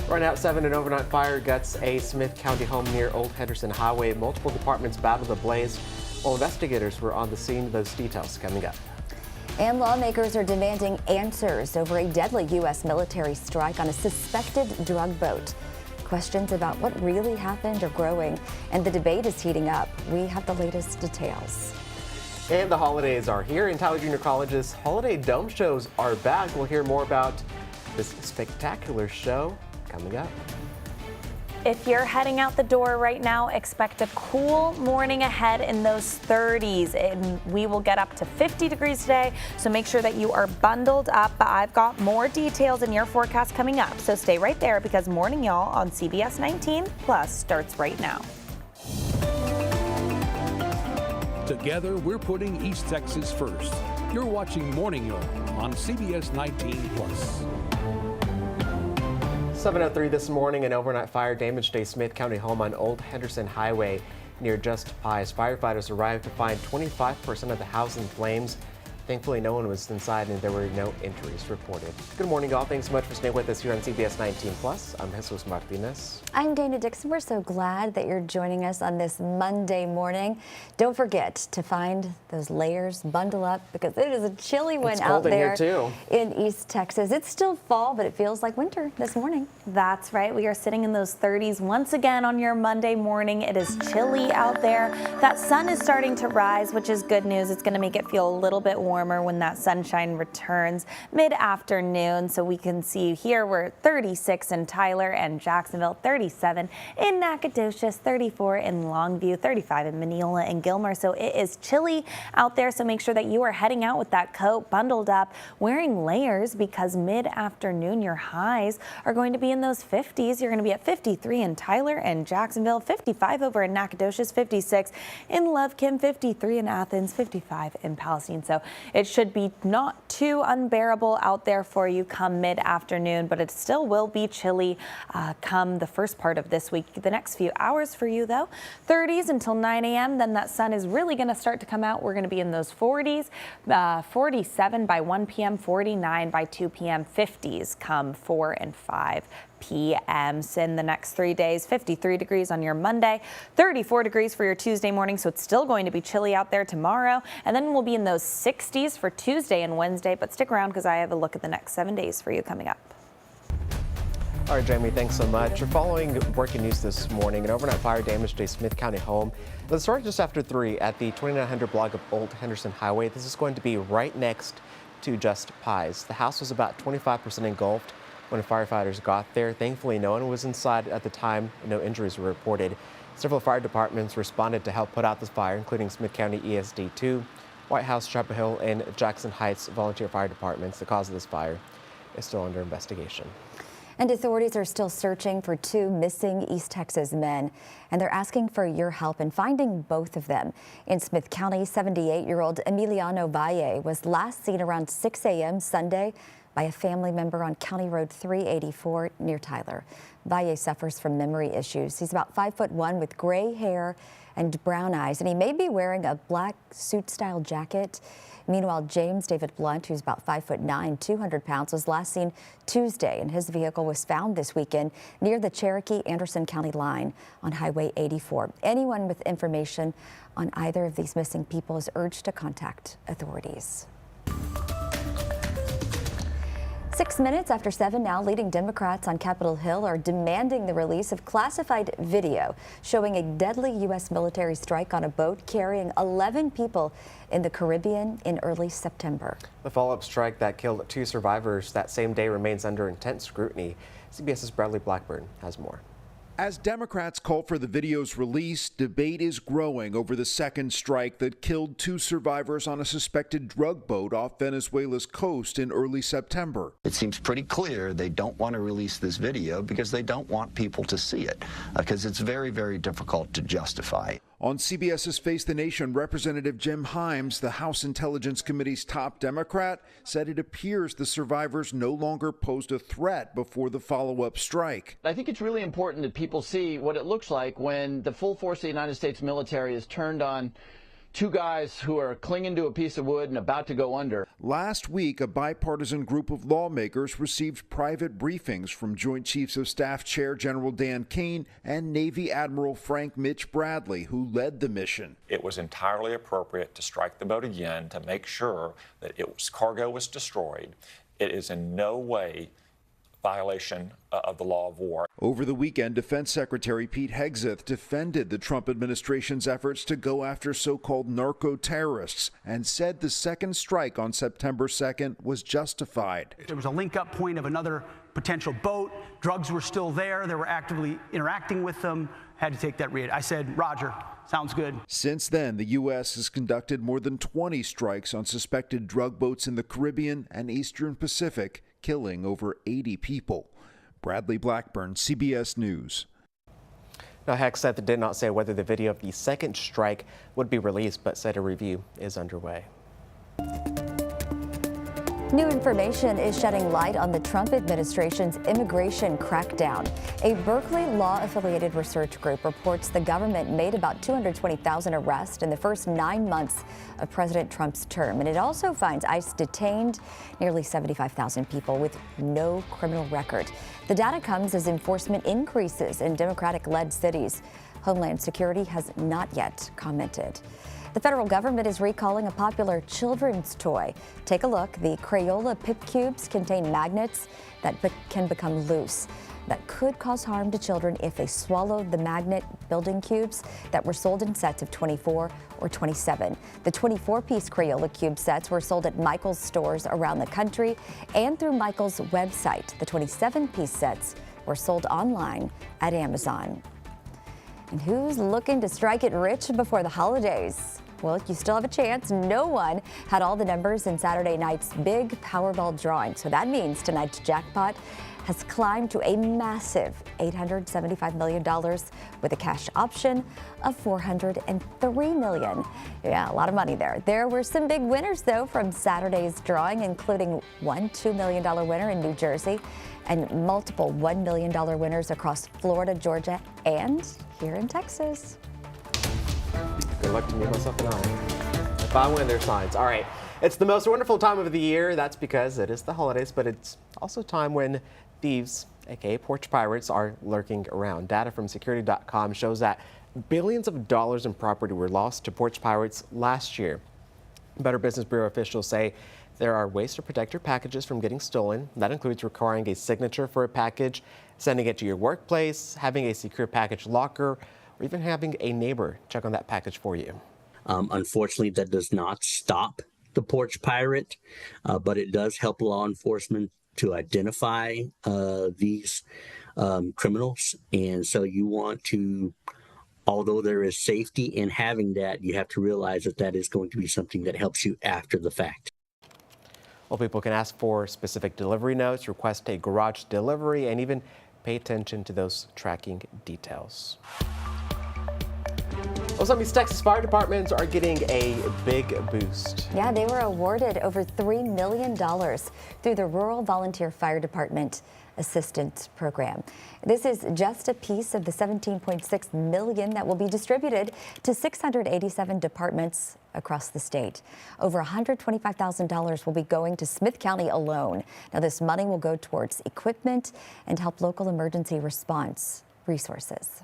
Right now at 7, an overnight fire guts a Smith County home near Old Henderson Highway. Multiple departments battled the blaze while investigators were on the scene. Those details coming up. And lawmakers are demanding answers over a deadly U.S. military strike on a suspected drug boat. Questions about what really happened are growing, and the debate is heating up. We have the latest details. And the holidays are here, and Tyler Junior College's holiday dome shows are back. We'll hear more about this spectacular show coming up. If you're heading out the door right now, expect a cool morning ahead in those 30s, and we will get up to 50 degrees today, so make sure that you are bundled up. But I've got more details in your forecast coming up, so stay right there because Morning Y'all on CBS 19 Plus starts right now. Together, we're putting East Texas first. You're watching Morning Y'all on CBS 19 Plus. 7:03 this morning, an overnight fire damaged a Smith County home on Old Henderson Highway near Just Pies. Firefighters arrived to find 25% of the house in flames. Thankfully, no one was inside and there were no injuries reported. Good morning, all. Thanks so much for staying with us here on CBS 19 Plus. I'm Jesus Martinez. I'm Dana Dixon. We're so glad that you're joining us on this Monday morning. Don't forget to find those layers, bundle up, because it is a chilly one out there in here too. In East Texas. It's still fall, but it feels like winter this morning. That's right. We are sitting in those 30s once again on your Monday morning. It is chilly out there. That sun is starting to rise, which is good news. It's going to make it feel a little bit warmer when that sunshine returns mid-afternoon. So we can see here we're 36 in Tyler and Jacksonville, 37 in Nacogdoches, 34 in Longview, 35 in Mineola and Gilmer. So it is chilly out there. So make sure that you are heading out with that coat, bundled up, wearing layers, because mid-afternoon your highs are going to be in those 50s. You're going to be at 53 in Tyler and Jacksonville, 55 over in Nacogdoches, 56 in Lovekin, 53 in Athens, 55 in Palestine. So it should be not too unbearable out there for you come mid-afternoon, but it still will be chilly come the first part of this week. The next few hours for you, though, 30s until 9 a.m. Then that sun is really going to start to come out. We're going to be in those 40s, 47 by 1 p.m., 49 by 2 p.m., 50s come 4 and 5 p.m. So in the next 3 days, 53 degrees on your Monday, 34 degrees for your Tuesday morning. So it's still going to be chilly out there tomorrow. And then we'll be in those 60s for Tuesday and Wednesday. But stick around because I have a look at the next 7 days for you coming up. All right, Jamie, thanks so much. You're following breaking news this morning. An overnight fire damaged a Smith County home. It started just after 3 at the 2900 block of Old Henderson Highway. This is going to be right next to Just Pies. The house was about 25% engulfed when firefighters got there. Thankfully, no one was inside at the time. No injuries were reported. Several fire departments responded to help put out this fire, including Smith County ESD2, White House, Chapel Hill, and Jackson Heights volunteer fire departments. The cause of this fire is still under investigation. And authorities are still searching for 2 missing East Texas men, and they're asking for your help in finding both of them. In Smith County, 78-year-old Emiliano Valle was last seen around 6 a.m. Sunday by a family member on County Road 384 near Tyler. Valle suffers from memory issues. He's about 5'1" with gray hair and brown eyes, and he may be wearing a black suit-style jacket. Meanwhile, James David Blunt, who's about 5'9", 200 pounds, was last seen Tuesday, and his vehicle was found this weekend near the Cherokee-Anderson County line on Highway 84. Anyone with information on either of these missing people is urged to contact authorities. 6 minutes after 7 now, leading Democrats on Capitol Hill are demanding the release of classified video showing a deadly U.S. military strike on a boat carrying 11 people in the Caribbean in early September. The follow-up strike that killed 2 survivors that same day remains under intense scrutiny. CBS's Bradley Blackburn has more. As Democrats call for the video's release, debate is growing over the second strike that killed 2 survivors on a suspected drug boat off Venezuela's coast in early September. It seems pretty clear they don't want to release this video because they don't want people to see it, because it's very, very difficult to justify. On CBS's Face the Nation, Representative Jim Himes, the House Intelligence Committee's top Democrat, said it appears the survivors no longer posed a threat before the follow-up strike. I think it's really important that people see what it looks like when the full force of the United States military is turned on two guys who are clinging to a piece of wood and about to go under. Last week, a bipartisan group of lawmakers received private briefings from Joint Chiefs of Staff Chair General Dan Kane and Navy Admiral Frank Mitch Bradley, who led the mission. It was entirely appropriate to strike the boat again to make sure that cargo was destroyed. It is in no way violation of the law of war. Over the weekend, Defense Secretary Pete Hegseth defended the Trump administration's efforts to go after so-called narco-terrorists and said the second strike on September 2nd was justified. There was a link-up point of another potential boat. Drugs were still there. They were actively interacting with them. Had to take that read. I said, Roger, sounds good. Since then, the U.S. has conducted more than 20 strikes on suspected drug boats in the Caribbean and Eastern Pacific, killing over 80 people. Bradley Blackburn, CBS News. Now, Hegseth did not say whether the video of the second strike would be released, but said a review is underway. New information is shedding light on the Trump administration's immigration crackdown. A Berkeley law-affiliated research group reports the government made about 220,000 arrests in the first 9 months of President Trump's term. And it also finds ICE detained nearly 75,000 people with no criminal record. The data comes as enforcement increases in Democratic-led cities. Homeland Security has not yet commented. The federal government is recalling a popular children's toy. Take a look. The Crayola Pip Cubes contain magnets that can become loose. That could cause harm to children if they swallowed the magnet building cubes that were sold in sets of 24 or 27. The 24-piece Crayola Cube sets were sold at Michael's stores around the country and through Michael's website. The 27-piece sets were sold online at Amazon. And who's looking to strike it rich before the holidays? Well, you still have a chance. No one had all the numbers in Saturday night's big Powerball drawing. So that means tonight's jackpot has climbed to a massive $875 million with a cash option of $403 million. Yeah, a lot of money there. There were some big winners, though, from Saturday's drawing, including one $2 million winner in New Jersey and multiple $1 million winners across Florida, Georgia, and here in Texas. Good luck to me, myself, and I. If I win, there's signs. All right. It's the most wonderful time of the year. That's because it is the holidays, but it's also time when thieves, aka porch pirates, are lurking around. Data from security.com shows that billions of dollars in property were lost to porch pirates last year. Better Business Bureau officials say there are ways to protect your packages from getting stolen. That includes requiring a signature for a package, sending it to your workplace, having a secure package locker, or even having a neighbor check on that package for you. Unfortunately, that does not stop the porch pirate, but it does help law enforcement to identify these criminals. And so you want to, although there is safety in having that, you have to realize that that is going to be something that helps you after the fact. Well, people can ask for specific delivery notes, request a garage delivery, and even pay attention to those tracking details. Well, some of these Texas fire departments are getting a big boost. Yeah, they were awarded over $3 million through the Rural Volunteer Fire Department Assistance Program. This is just a piece of the $17.6 million that will be distributed to 687 departments across the state. Over $125,000 will be going to Smith County alone. Now, this money will go towards equipment and help local emergency response resources.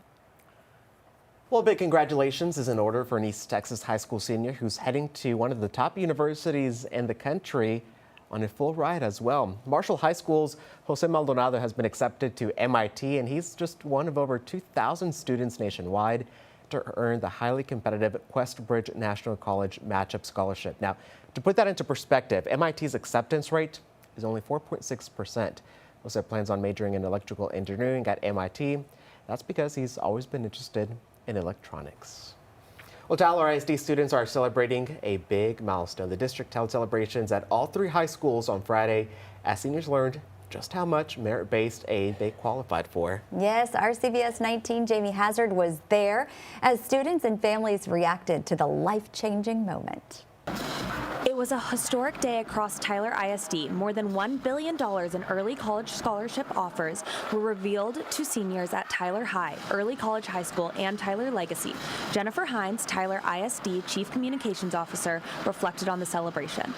Well, big congratulations is in order for an East Texas high school senior who's heading to one of the top universities in the country on a full ride as well. Marshall High School's Jose Maldonado has been accepted to MIT, and he's just one of over 2,000 students nationwide to earn the highly competitive Questbridge National College Matchup Scholarship. Now, to put that into perspective, MIT's acceptance rate is only 4.6%. Jose plans on majoring in electrical engineering at MIT. That's because he's always been interested in electronics. Well, Tyler ISD students are celebrating a big milestone. The district held celebrations at all 3 high schools on Friday as seniors learned just how much merit-based aid they qualified for. Yes, our CBS19 Jamie Hazard was there as students and families reacted to the life-changing moment. It was a historic day across Tyler ISD. More than $1 billion in early college scholarship offers were revealed to seniors at Tyler High, Early College High School, and Tyler Legacy. Jennifer Hines, Tyler ISD Chief Communications Officer, reflected on the celebration.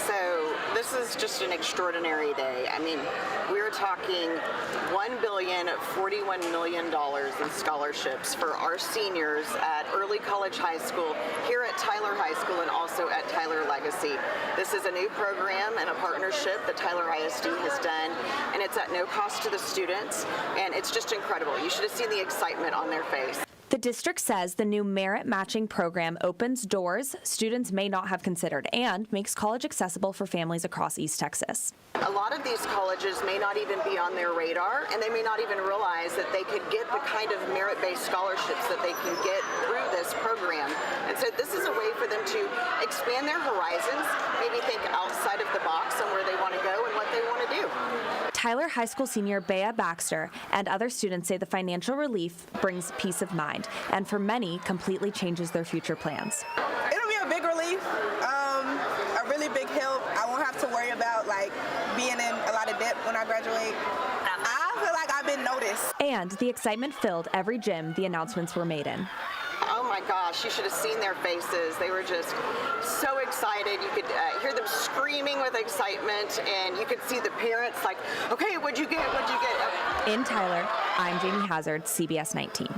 So this is just an extraordinary day. I mean, we're talking $1,041 million in scholarships for our seniors at Early College High School, here at Tyler High School, and also at Tyler Legacy. This is a new program and a partnership that Tyler ISD has done, and it's at no cost to the students, and it's just incredible. You should have seen the excitement on their face. The district says the new merit matching program opens doors students may not have considered and makes college accessible for families across East Texas. A lot of these colleges may not even be on their radar, and they may not even realize that they could get the kind of merit-based scholarships that they can get through this program. And so this is a way for them to expand their horizons, maybe think outside of the box on where they want to go and what they want to do. Tyler High School senior Bea Baxter and other students say the financial relief brings peace of mind and for many completely changes their future plans. It'll be a big relief, a really big help. I won't have to worry about like being in a lot of debt when I graduate. I feel like I've been noticed. And the excitement filled every gym the announcements were made in. Oh my gosh, you should have seen their faces. They were just so excited. You could hear them screaming with excitement, and you could see the parents like, okay, what'd you get, what'd you get? In Tyler, I'm Jamie Hazard, CBS 19.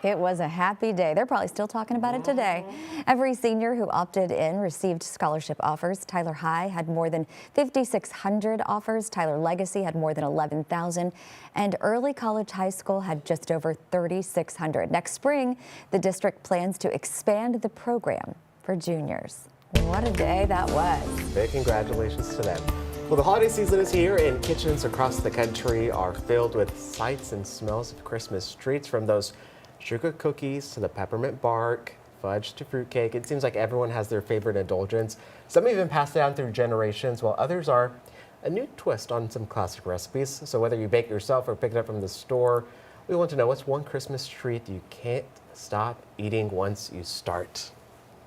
It was a happy day. They're probably still talking about it today. Every senior who opted in received scholarship offers. Tyler High had more than 5,600 offers. Tyler Legacy had more than 11,000. And Early College High School had just over 3,600. Next spring, the district plans to expand the program for juniors. What a day that was. Big congratulations to them. Well, the holiday season is here, and kitchens across the country are filled with sights and smells of Christmas treats, from those sugar cookies to the peppermint bark, fudge to fruitcake. It seems like everyone has their favorite indulgence. Some even passed down through generations, while others are a new twist on some classic recipes. So whether you bake it yourself or pick it up from the store, we want to know, what's one Christmas treat you can't stop eating once you start?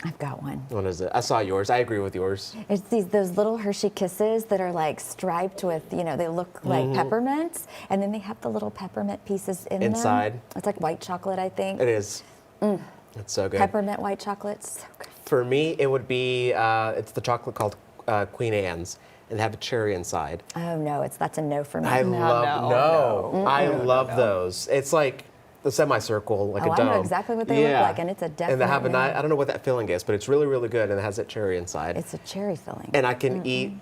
I've got one. What is it? I saw yours. I agree with yours. It's those little Hershey Kisses that are like striped with, you know, they look like peppermints, and then they have the little peppermint pieces inside. Them. It's like white chocolate, I think. It is. It's so good. Peppermint white chocolate, so good. For me, it would be, it's the chocolate called Queen Anne's, and they have a cherry inside. Oh no, that's a no for me. I love those. It's like the semicircle, like a dome. I know exactly what they look like, and it's a definite. And they have a nice, I don't know what that filling is, but it's really, really good, and it has that cherry inside. It's a cherry filling. And I can eat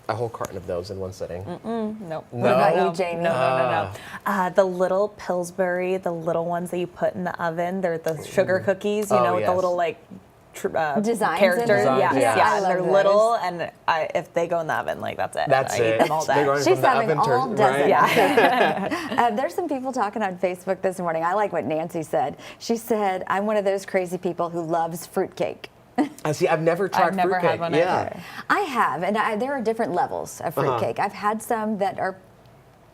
a whole carton of those in one sitting. Nope. What about you, Jamie? No. The little Pillsbury, the little ones that you put in the oven, they're the sugar cookies, you know, with the little like designs characters. Yeah, they're little, and if they go in the oven, like that's it. That's I eat them all day. She's having all dozen. Right? Yeah. There's some people talking on Facebook this morning. I like what Nancy said. She said, "I'm one of those crazy people who loves fruitcake." I see. I've never tried fruitcake. I've never had one either. I have, and there are different levels of fruitcake. I've had some that are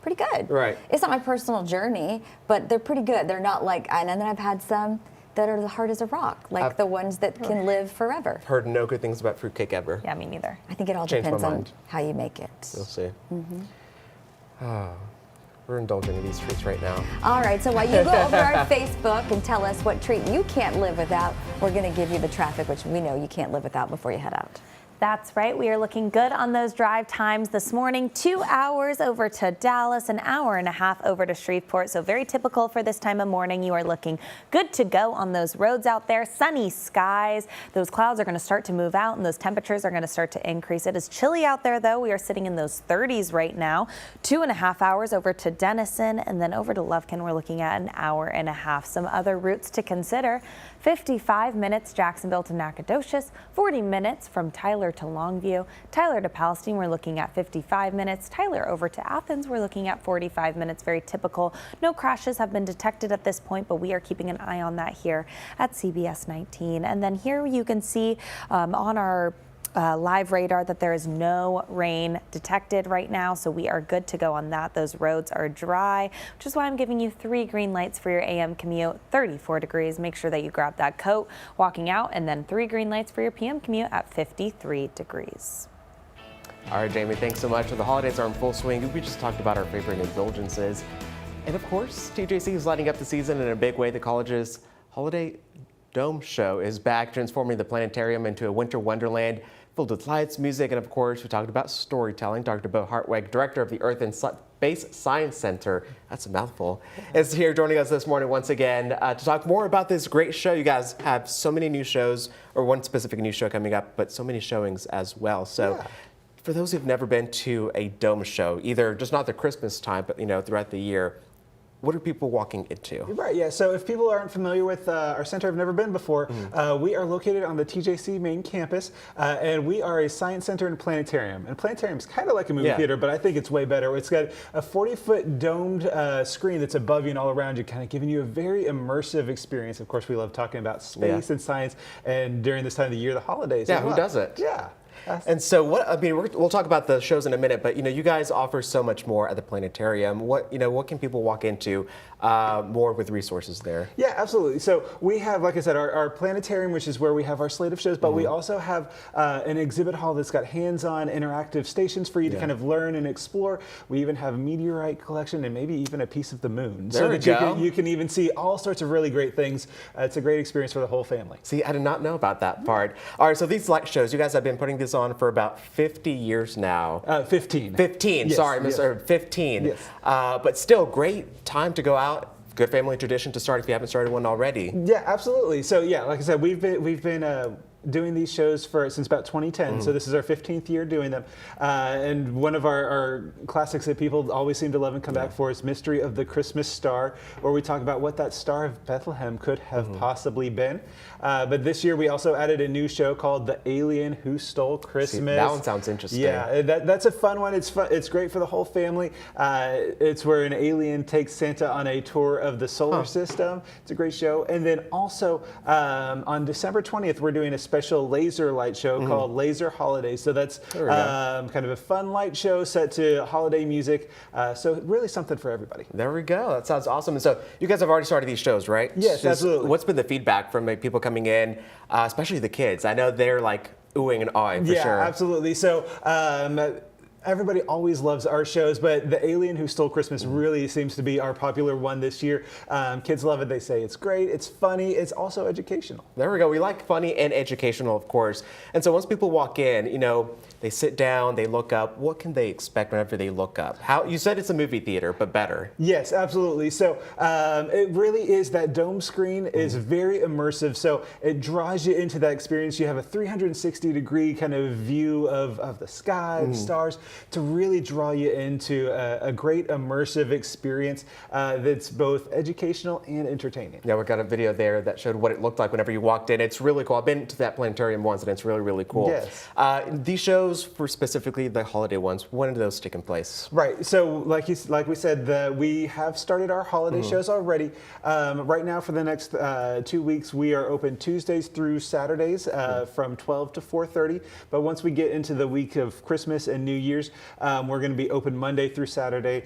pretty good. Right. It's not my personal journey, but they're pretty good. They're not like, and then I've had some that are hard as a rock, like the ones that can live forever. I've heard no good things about fruitcake ever. Yeah, me neither. I think it all Changed depends my on mind. how you make it. We'll see. We're indulging in these treats right now. All right, so while you go over our Facebook and tell us what treat you can't live without, we're going to give you the traffic, which we know you can't live without, before you head out. That's right. We are looking good on those drive times this morning. 2 hours over to Dallas, an hour and a half over to Shreveport. So very typical for this time of morning. You are looking good to go on those roads out there. Sunny skies. Those clouds are going to start to move out, and those temperatures are going to start to increase. It is chilly out there, though. We are sitting in those 30s right now. 2.5 hours over to Denison, and then over to Lufkin, we're looking at an hour and a half. Some other routes to consider: 55 minutes Jacksonville to Nacogdoches, 40 minutes from Tyler to Longview, Tyler to Palestine, we're looking at 55 minutes, Tyler over to Athens, we're looking at 45 minutes, very typical. No crashes have been detected at this point, but we are keeping an eye on that here at CBS 19. And then here you can see on our live radar that there is no rain detected right now, so we are good to go on that. Those roads are dry, which is why I'm giving you 3 green lights for your AM commute, 34 degrees. Make sure that you grab that coat walking out, and then 3 green lights for your PM commute at 53 degrees. All right, Jamie, thanks so much. The holidays are in full swing. We just talked about our favorite indulgences. And of course, TJC is lighting up the season in a big way. The college's Holiday Dome show is back, transforming the planetarium into a winter wonderland filled with lights, music, and of course, we talked about storytelling. Dr. Bo Hartweg, director of the Earth and Space Science Center, that's a mouthful, is here joining us this morning once again to talk more about this great show. You guys have so many new shows, or one specific new show coming up, but so many showings as well. So. Yeah. For those who've never been to a dome show, either just not the Christmas time, but throughout the year, what are people walking into? Right, yeah. So if people aren't familiar with our center, have never been before, we are located on the TJC main campus, and we are a science center and planetarium. And planetarium is kind of like a movie theater, but I think it's way better. It's got a 40-foot domed screen that's above you and all around you, kind of giving you a very immersive experience. Of course, we love talking about space and science, and during this time of the year, the holidays. Yeah, who doesn't? Yeah. And so we'll talk about the shows in a minute, but you guys offer so much more at the planetarium. What can people walk into more with resources there? Yeah, absolutely. So we have, like I said, our planetarium, which is where we have our slate of shows, but we also have an exhibit hall that's got hands-on interactive stations for you to kind of learn and explore. We even have a meteorite collection and maybe even a piece of the moon. There we go. You can even see all sorts of really great things. It's a great experience for the whole family. See, I did not know about that part. All right, so these light shows, you guys have been putting this on for about 50 years now. 15. 15, yes, sorry, Mr. 15. Yes. But still, great time to go out. Good family tradition to start if you haven't started one already. Yeah, absolutely. So yeah, like I said, we've been doing these shows since about 2010. So this is our 15th year doing them. And one of our classics that people always seem to love and come back for is Mystery of the Christmas Star, where we talk about what that Star of Bethlehem could have possibly been. But this year we also added a new show called The Alien Who Stole Christmas. See, that one sounds interesting. Yeah, that's a fun one. It's fun. It's great for the whole family. It's where an alien takes Santa on a tour of the solar system. It's a great show. And then also on December 20th, we're doing a special laser light show called Laser Holidays. So that's kind of a fun light show set to holiday music. So really something for everybody. There we go. That sounds awesome. And so you guys have already started these shows, right? Yes, absolutely. What's been the feedback from people coming in, especially the kids? I know they're like oohing and awing for sure. Yeah, absolutely. So everybody always loves our shows, but The Alien Who Stole Christmas really seems to be our popular one this year. Kids love it. They say it's great, it's funny, it's also educational. There we go. We like funny and educational, of course. And so once people walk in, they sit down, they look up. What can they expect whenever they look up? You said it's a movie theater, but better. Yes, absolutely. So it really is, that dome screen is very immersive. So it draws you into that experience. You have a 360-degree kind of view of the sky, the stars, to really draw you into a great immersive experience that's both educational and entertaining. Yeah, we've got a video there that showed what it looked like whenever you walked in. It's really cool. I've been to that planetarium once, and it's really, really cool. Yes. These shows, for specifically the holiday ones, when are those taking place? Right. So like we said, we have started our holiday shows already. Right now, for the next 2 weeks, we are open Tuesdays through Saturdays from 12 to 4:30. But once we get into the week of Christmas and New Year's, we're going to be open Monday through Saturday,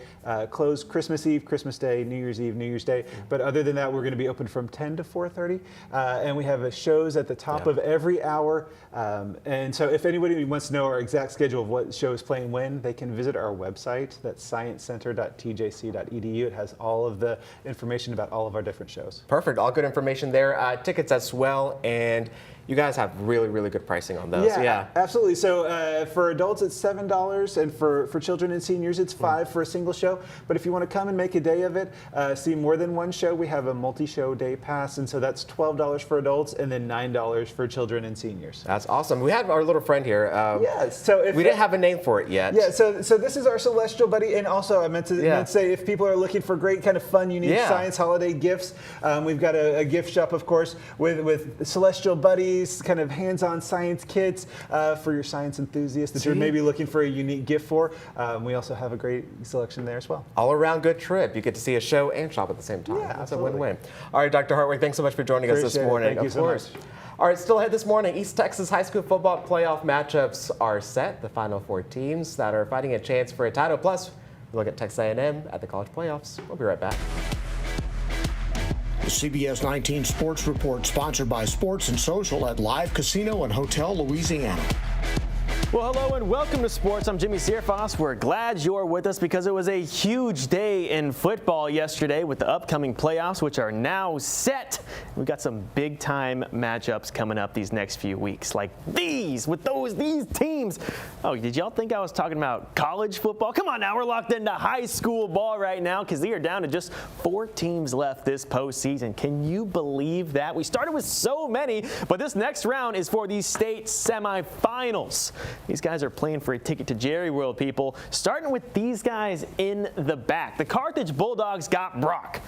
closed Christmas Eve, Christmas Day, New Year's Eve, New Year's Day. But other than that, we're going to be open from 10 to 4:30. And we have shows at the top of every hour. And so if anybody wants to know our exact schedule of what show is playing when, they can visit our website. That's sciencecenter.tjc.edu. It has all of the information about all of our different shows. Perfect. All good information there. Tickets as well. And you guys have really, really good pricing on those. Yeah, absolutely. So for adults, it's $7, and for children and seniors, it's $5 for a single show. But if you want to come and make a day of it, see more than one show, we have a multi-show day pass, and so that's $12 for adults and then $9 for children and seniors. That's awesome. We had our little friend here. So we didn't have a name for it yet. Yeah, so this is our celestial buddy, and also I meant to say, if people are looking for great kind of fun, unique science holiday gifts, we've got a gift shop, of course, with celestial buddies. toys, kind of hands-on science kits for your science enthusiasts that you're maybe looking for a unique gift for. We also have a great selection there as well. All around good trip. You get to see a show and shop at the same time. Yeah, That's absolutely. a win-win. All right, Dr. Hartwig, thanks so much for joining us this morning. Thank you so much. All right, still ahead this morning, East Texas high school football playoff matchups are set. The final 4 teams that are fighting a chance for a title. Plus, we look at Texas A&M at the college playoffs. We'll be right back. The CBS 19 Sports Report, sponsored by Sports and Social at Live Casino and Hotel Louisiana. Well, hello and welcome to Sports. I'm Jimmy Searfoss. We're glad you're with us because it was a huge day in football yesterday with the upcoming playoffs, which are now set. We've got some big-time matchups coming up these next few weeks, like these teams. Oh, did y'all think I was talking about college football? Come on now, we're locked into high school ball right now because they are down to just 4 teams left this postseason. Can you believe that? We started with so many, but this next round is for the state semifinals. These guys are playing for a ticket to Jerry World, people. Starting with these guys in the back. The Carthage Bulldogs got Brock.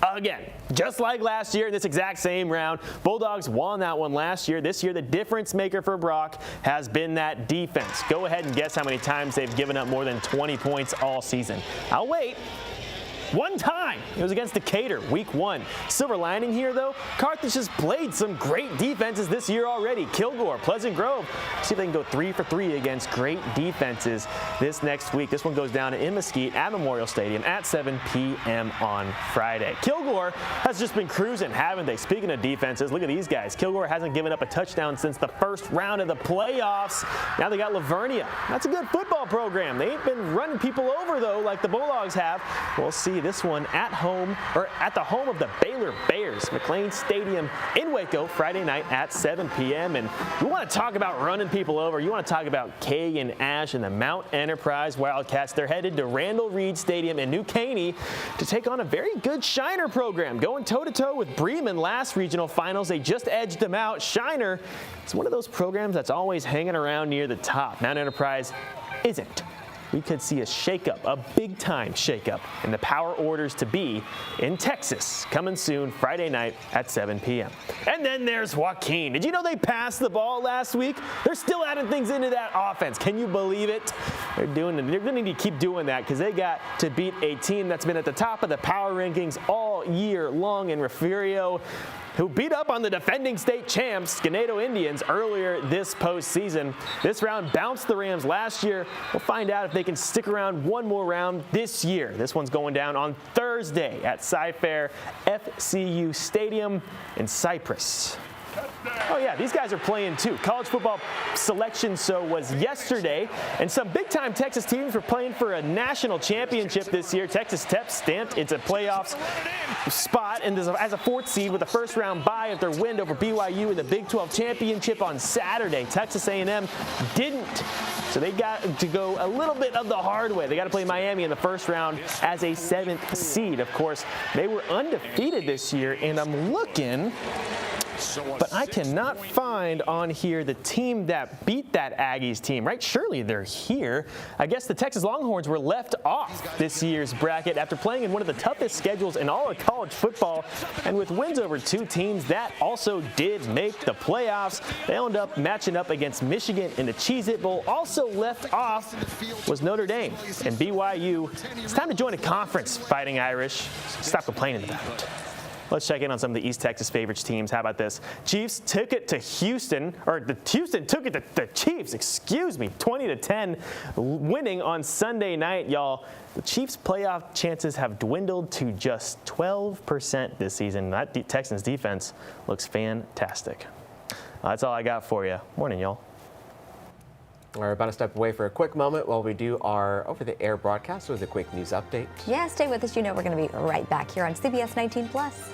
Again, just like last year in this exact same round, Bulldogs won that one last year. This year, the difference maker for Brock has been that defense. Go ahead and guess how many times they've given up more than 20 points all season. I'll wait. One time, it was against Decatur, week 1. Silver lining here, though, Carthage has played some great defenses this year already. Kilgore, Pleasant Grove, see if they can go 3 for 3 against great defenses this next week. This one goes down in Mesquite at Memorial Stadium at 7 p.m. on Friday. Kilgore has just been cruising, haven't they? Speaking of defenses, look at these guys. Kilgore hasn't given up a touchdown since the first round of the playoffs. Now they got Lavernia. That's a good football program. They ain't been running people over, though, like the Bulldogs have. We'll see this one at home, or at the home of the Baylor Bears, McLean Stadium in Waco, Friday night at 7 p.m. And we want to talk about running people over. You want to talk about Kay and Ash and the Mount Enterprise Wildcats. They're headed to Randall Reed Stadium in New Caney to take on a very good Shiner program, going toe-to-toe with Bremen last regional finals. They just edged them out. Shiner, it's one of those programs that's always hanging around near the top. Mount Enterprise isn't. We could see a shakeup, a big-time shakeup in the power orders to be in Texas, coming soon Friday night at 7 p.m. And then there's Joaquin. Did you know they passed the ball last week? They're still adding things into that offense. Can you believe it? They're going to need to keep doing that because they got to beat a team that's been at the top of the power rankings all year long in Refugio, who beat up on the defending state champs, Ganado Indians, earlier this postseason. This round bounced the Rams last year. We'll find out if they can stick around one more round this year. This one's going down on Thursday at Cy-Fair FCU Stadium in Cypress. Oh yeah, these guys are playing too. College football selection show was yesterday, and some big-time Texas teams were playing for a national championship this year. Texas Tech stamped its a playoffs spot and as a 4th seed with a first-round bye after their win over BYU in the Big 12 championship on Saturday. Texas A&M didn't, so they got to go a little bit of the hard way. They got to play Miami in the first round as a 7th seed. Of course, they were undefeated this year, and I'm looking, but I cannot find on here the team that beat that Aggies team, right? Surely they're here. I guess the Texas Longhorns were left off this year's bracket after playing in one of the toughest schedules in all of college football. And with wins over 2 teams that also did make the playoffs, they ended up matching up against Michigan in the Cheez-It Bowl. Also left off was Notre Dame and BYU. It's time to join a conference, Fighting Irish. Stop complaining about it. Let's check in on some of the East Texas favorites teams. How about this? Chiefs took it to Houston, or the Houston took it to the Chiefs, 20-10, winning on Sunday night, y'all. The Chiefs' playoff chances have dwindled to just 12% this season. That Texans defense looks fantastic. That's all I got for you. Morning, y'all. We're about to step away for a quick moment while we do our over-the-air broadcast with a quick news update. Yeah, stay with us. You know we're going to be right back here on CBS 19 Plus.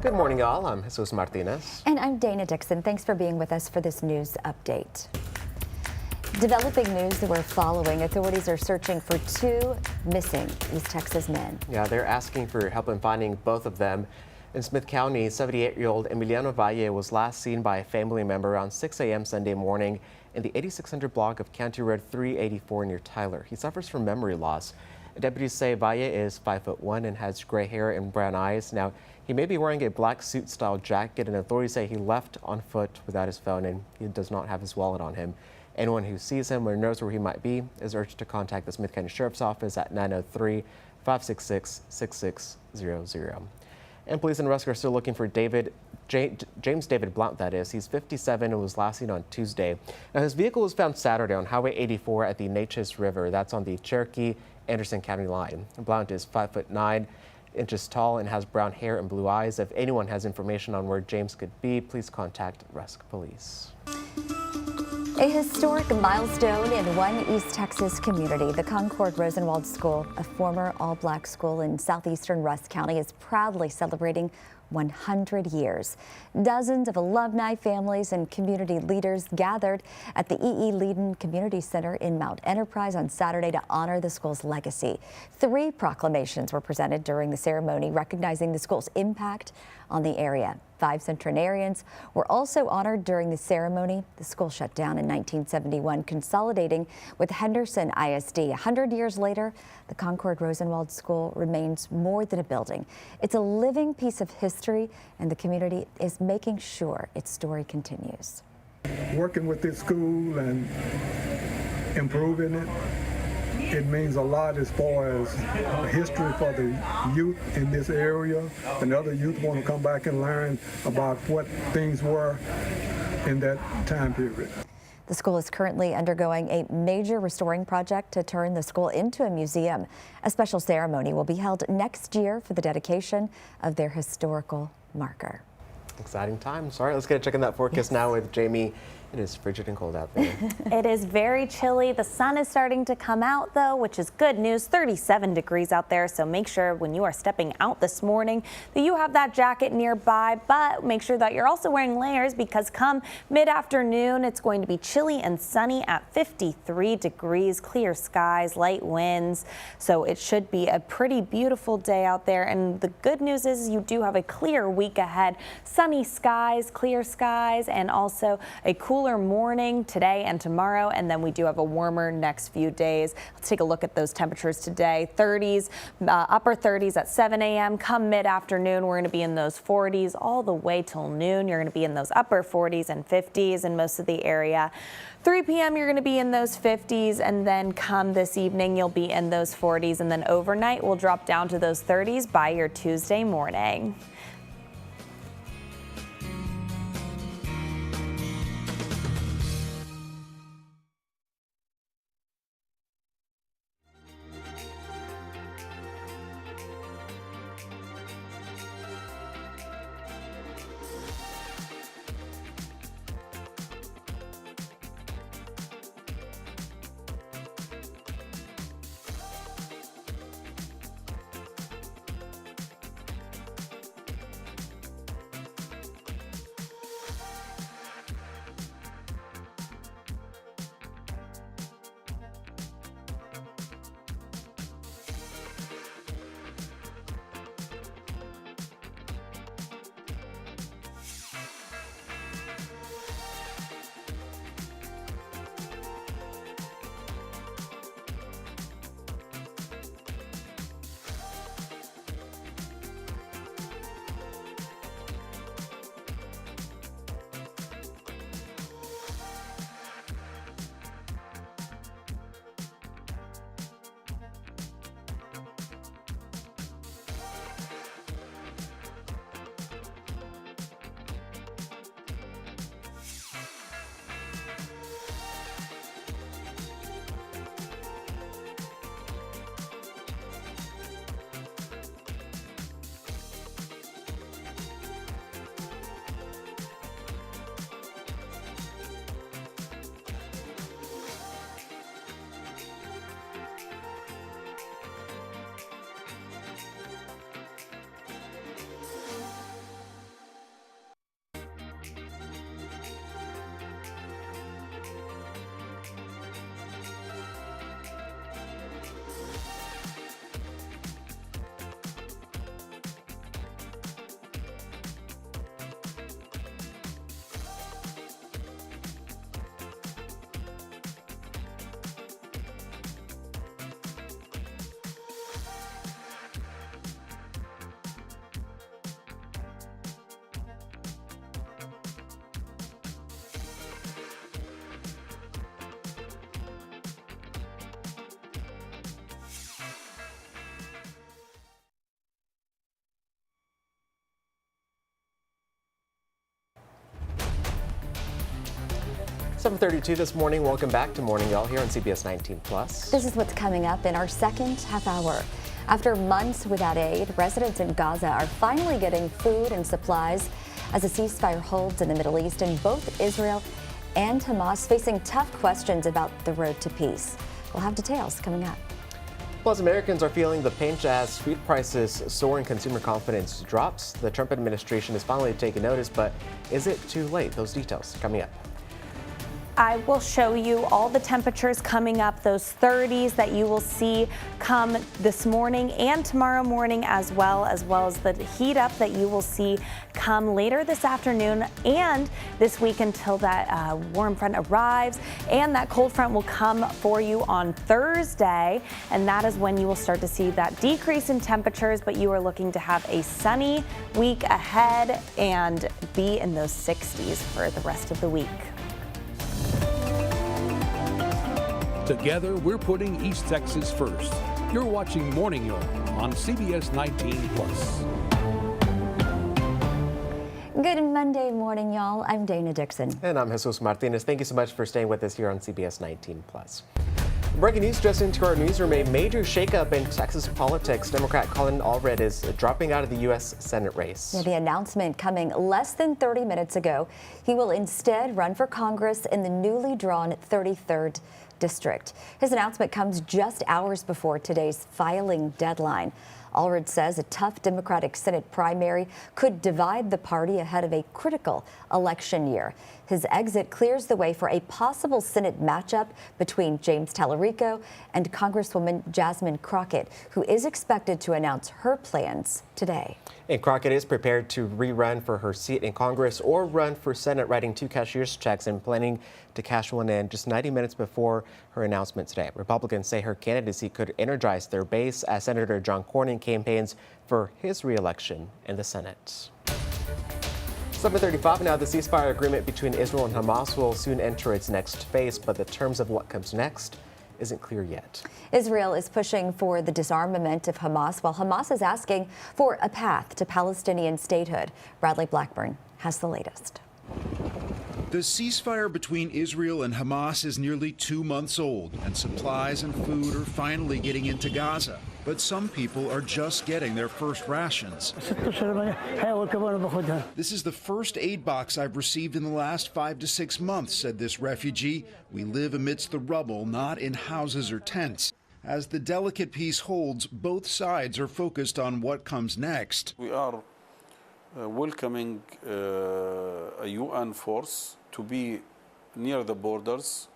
Good morning, all. I'm Jesus Martinez. And I'm Dana Dixon. Thanks for being with us for this news update. Developing news that we're following. Authorities are searching for 2 missing East Texas men. Yeah, they're asking for help in finding both of them. In Smith County, 78-year-old Emiliano Valle was last seen by a family member around 6 a.m. Sunday morning in the 8600 block of County Road 384 near Tyler. He suffers from memory loss. Deputies say Valle is 5'1" and has gray hair and brown eyes. Now, he may be wearing a black suit-style jacket, and authorities say he left on foot without his phone and he does not have his wallet on him. Anyone who sees him or knows where he might be is urged to contact the Smith County Sheriff's Office at 903-566-6600. And police and rescue are still looking for James David Blount, that is. He's 57 and was last seen on Tuesday. Now, his vehicle was found Saturday on Highway 84 at the Natchez River. That's on the Cherokee-Anderson County line. Blount is 5'9" inches tall and has brown hair and blue eyes. If anyone has information on where James could be, please contact Rusk Police. A historic milestone in one East Texas community. The Concord Rosenwald School, a former all-black school in southeastern Rusk County, is proudly celebrating 100 years. Dozens of alumni, families, and community leaders gathered at the E.E. Leeden Community Center in Mount Enterprise on Saturday to honor the school's legacy. 3 proclamations were presented during the ceremony recognizing the school's impact on the area. 5 centenarians were also honored during the ceremony. The school shut down in 1971, consolidating with Henderson ISD. 100 years later, the Concord Rosenwald School remains more than a building. It's a living piece of history, and the community is making sure its story continues. Working with this school and improving it, it means a lot as far as history for the youth in this area, and other youth want to come back and learn about what things were in that time period. The school is currently undergoing a major restoring project to turn the school into a museum. A special ceremony will be held next year for the dedication of their historical marker. Exciting times. All right, let's get a check on that forecast now with Jamie. It is frigid and cold out there. It is very chilly. The sun is starting to come out, though, which is good news. 37 degrees out there, so make sure when you are stepping out this morning that you have that jacket nearby, but make sure that you're also wearing layers because come mid-afternoon, it's going to be chilly and sunny at 53 degrees, clear skies, light winds, so it should be a pretty beautiful day out there. And the good news is you do have a clear week ahead. Sunny skies, clear skies, and also a cooler morning today and tomorrow, and then we do have a warmer next few days. Let's take a look at those temperatures today. 30s, upper 30s at 7 a.m. Come mid-afternoon, we're going to be in those 40s all the way till noon. You're going to be in those upper 40s and 50s in most of the area. 3 p.m. you're going to be in those 50s, and then come this evening you'll be in those 40s, and then overnight we'll drop down to those 30s by your Tuesday morning. 7:32 this morning. Welcome back to Morning Y'all here on CBS 19 Plus. This is what's coming up in our second half hour. After months without aid, residents in Gaza are finally getting food and supplies as a ceasefire holds in the Middle East, and both Israel and Hamas facing tough questions about the road to peace. We'll have details coming up. Plus, Americans are feeling the pinch as food prices soar and consumer confidence drops. The Trump administration is finally taking notice, but is it too late? Those details coming up. I will show you all the temperatures coming up, those 30s that you will see come this morning and tomorrow morning, as well as the heat up that you will see come later this afternoon and this week until that warm front arrives. And that cold front will come for you on Thursday, and that is when you will start to see that decrease in temperatures, but you are looking to have a sunny week ahead and be in those 60s for the rest of the week. Together, we're putting East Texas first. You're watching Morning Y'all on CBS 19 Plus. Good Monday morning, y'all. I'm Dana Dixon. And I'm Jesus Martinez. Thank you so much for staying with us here on CBS 19 Plus. Breaking news just into our newsroom, a major shakeup in Texas politics. Democrat Colin Allred is dropping out of the U.S. Senate race. Yeah, the announcement coming less than 30 minutes ago. He will instead run for Congress in the newly drawn 33rd District. His announcement comes just hours before today's filing deadline. Allred says a tough Democratic Senate primary could divide the party ahead of a critical election year. His exit clears the way for a possible Senate matchup between James Tallarico and Congresswoman Jasmine Crockett, who is expected to announce her plans today. And Crockett is prepared to rerun for her seat in Congress or run for Senate, writing 2 cashier's checks and planning to cash one in just 90 minutes before her announcement today. Republicans say her candidacy could energize their base as Senator John Cornyn campaigns for his re-election in the Senate. 7:35 now. The ceasefire agreement between Israel and Hamas will soon enter its next phase, but the terms of what comes next isn't clear yet. Israel is pushing for the disarmament of Hamas, while Hamas is asking for a path to Palestinian statehood. Bradley Blackburn has the latest. The ceasefire between Israel and Hamas is nearly 2 months old, and supplies and food are finally getting into Gaza. But some people are just getting their first rations. This is the first aid box I've received in the last 5 to 6 months, said this refugee. We live amidst the rubble, not in houses or tents. As the delicate peace holds, both sides are focused on what comes next. We are welcoming a UN force to be near the borders,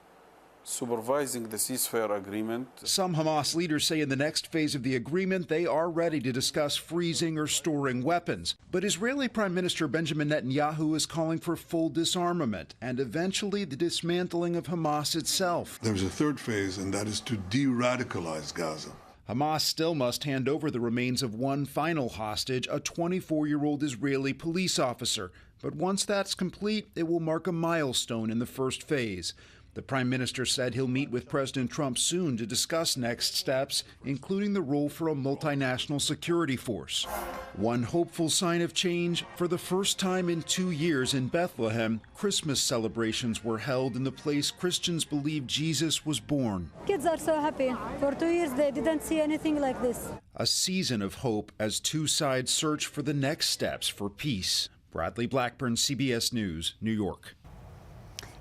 supervising the ceasefire agreement. Some Hamas leaders say in the next phase of the agreement, they are ready to discuss freezing or storing weapons. But Israeli Prime Minister Benjamin Netanyahu is calling for full disarmament and eventually the dismantling of Hamas itself. There's a third phase, and that is to de-radicalize Gaza. Hamas still must hand over the remains of one final hostage, a 24-year-old Israeli police officer. But once that's complete, it will mark a milestone in the first phase. The Prime Minister said he'll meet with President Trump soon to discuss next steps, including the role for a multinational security force. One hopeful sign of change: for the first time in 2 years in Bethlehem, Christmas celebrations were held in the place Christians believe Jesus was born. Kids are so happy. For 2 years they didn't see anything like this. A season of hope as two sides search for the next steps for peace. Bradley Blackburn, CBS News, New York.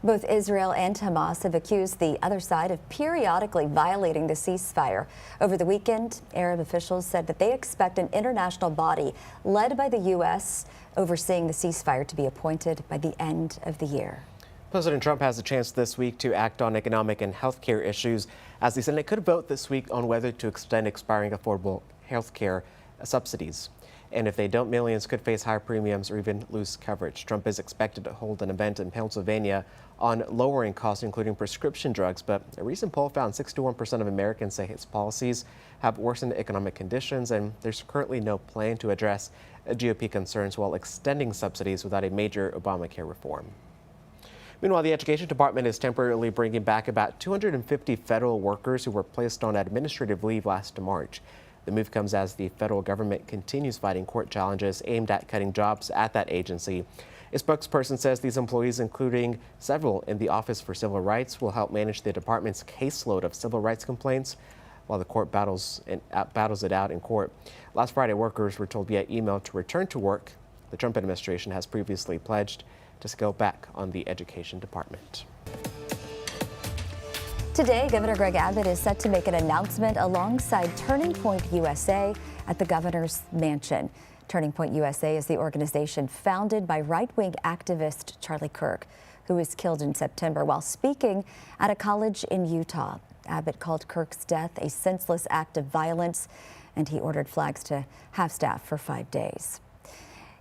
Both Israel and Hamas have accused the other side of periodically violating the ceasefire. Over the weekend, Arab officials said that they expect an international body led by the U.S. overseeing the ceasefire to be appointed by the end of the year. President Trump has a chance this week to act on economic and health care issues, as the Senate could vote this week on whether to extend expiring affordable health care subsidies. And if they don't, millions could face higher premiums or even lose coverage. Trump is expected to hold an event in Pennsylvania on lowering costs, including prescription drugs. But a recent poll found 61% of Americans say his policies have worsened economic conditions, and there's currently no plan to address GOP concerns while extending subsidies without a major Obamacare reform. Meanwhile, the Education Department is temporarily bringing back about 250 federal workers who were placed on administrative leave last March. The move comes as the federal government continues fighting court challenges aimed at cutting jobs at that agency. A spokesperson says these employees, including several in the Office for Civil Rights, will help manage the department's caseload of civil rights complaints while the court battles it out in court. Last Friday, workers were told via email to return to work. The Trump administration has previously pledged to scale back on the education department. Today, Governor Greg Abbott is set to make an announcement alongside Turning Point USA at the governor's mansion. Turning Point USA is the organization founded by right-wing activist Charlie Kirk, who was killed in September while speaking at a college in Utah. Abbott called Kirk's death a senseless act of violence, and he ordered flags to half-staff for 5 days.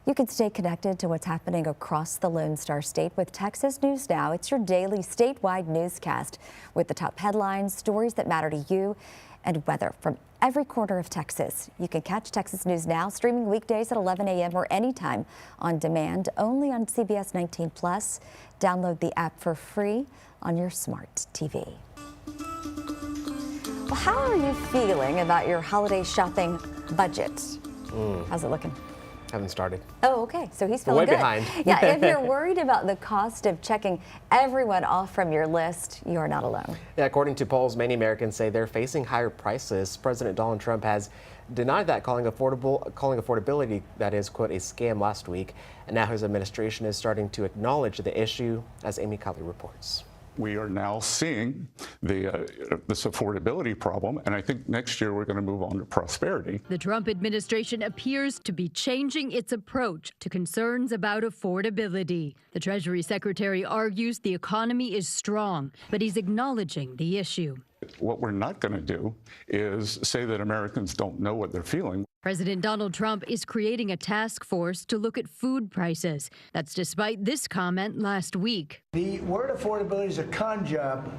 You can stay connected to what's happening across the Lone Star State with Texas News Now. It's your daily statewide newscast with the top headlines, stories that matter to you, and weather from every corner of Texas. You can catch Texas News Now streaming weekdays at 11 a.m. or anytime on demand, only on CBS19 Plus. Download the app for free on your smart TV. Well, how are you feeling about your holiday shopping budget? How's it looking? Haven't started. Oh, okay. So he's feeling way good. behind. Yeah, if you're worried about the cost of checking everyone off from your list, you are not alone. Yeah, according to polls, many Americans say they're facing higher prices. President Donald Trump has denied that, calling affordability, that is, quote, a scam last week. And now his administration is starting to acknowledge the issue, as Amy Cully reports. We are now seeing this affordability problem, and I think next year we're going to move on to prosperity. The Trump administration appears to be changing its approach to concerns about affordability. The Treasury Secretary argues the economy is strong, but he's acknowledging the issue. What we're not going to do is say that Americans don't know what they're feeling. President Donald Trump is creating a task force to look at food prices. That's despite this comment last week. The word affordability is a con job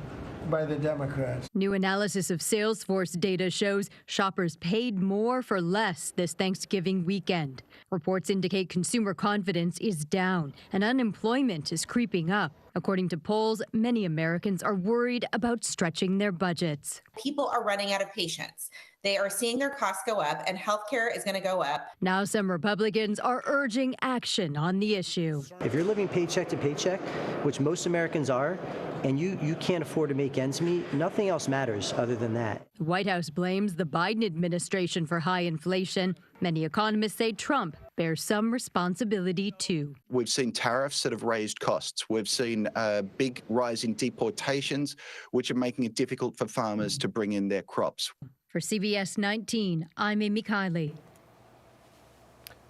by the Democrats. New analysis of Salesforce data shows shoppers paid more for less this Thanksgiving weekend. Reports indicate consumer confidence is down and unemployment is creeping up. According to polls, many Americans are worried about stretching their budgets. People are running out of patience. They are seeing their costs go up, and healthcare is going to go up. Now some Republicans are urging action on the issue. If you're living paycheck to paycheck, which most Americans are, and you can't afford to make ends meet, nothing else matters other than that. The White House blames the Biden administration for high inflation. Many economists say Trump bears some responsibility too. We've seen tariffs that have raised costs. We've seen a big rise in deportations, which are making it difficult for farmers to bring in their crops. For CBS 19, I'm Amy Kiley.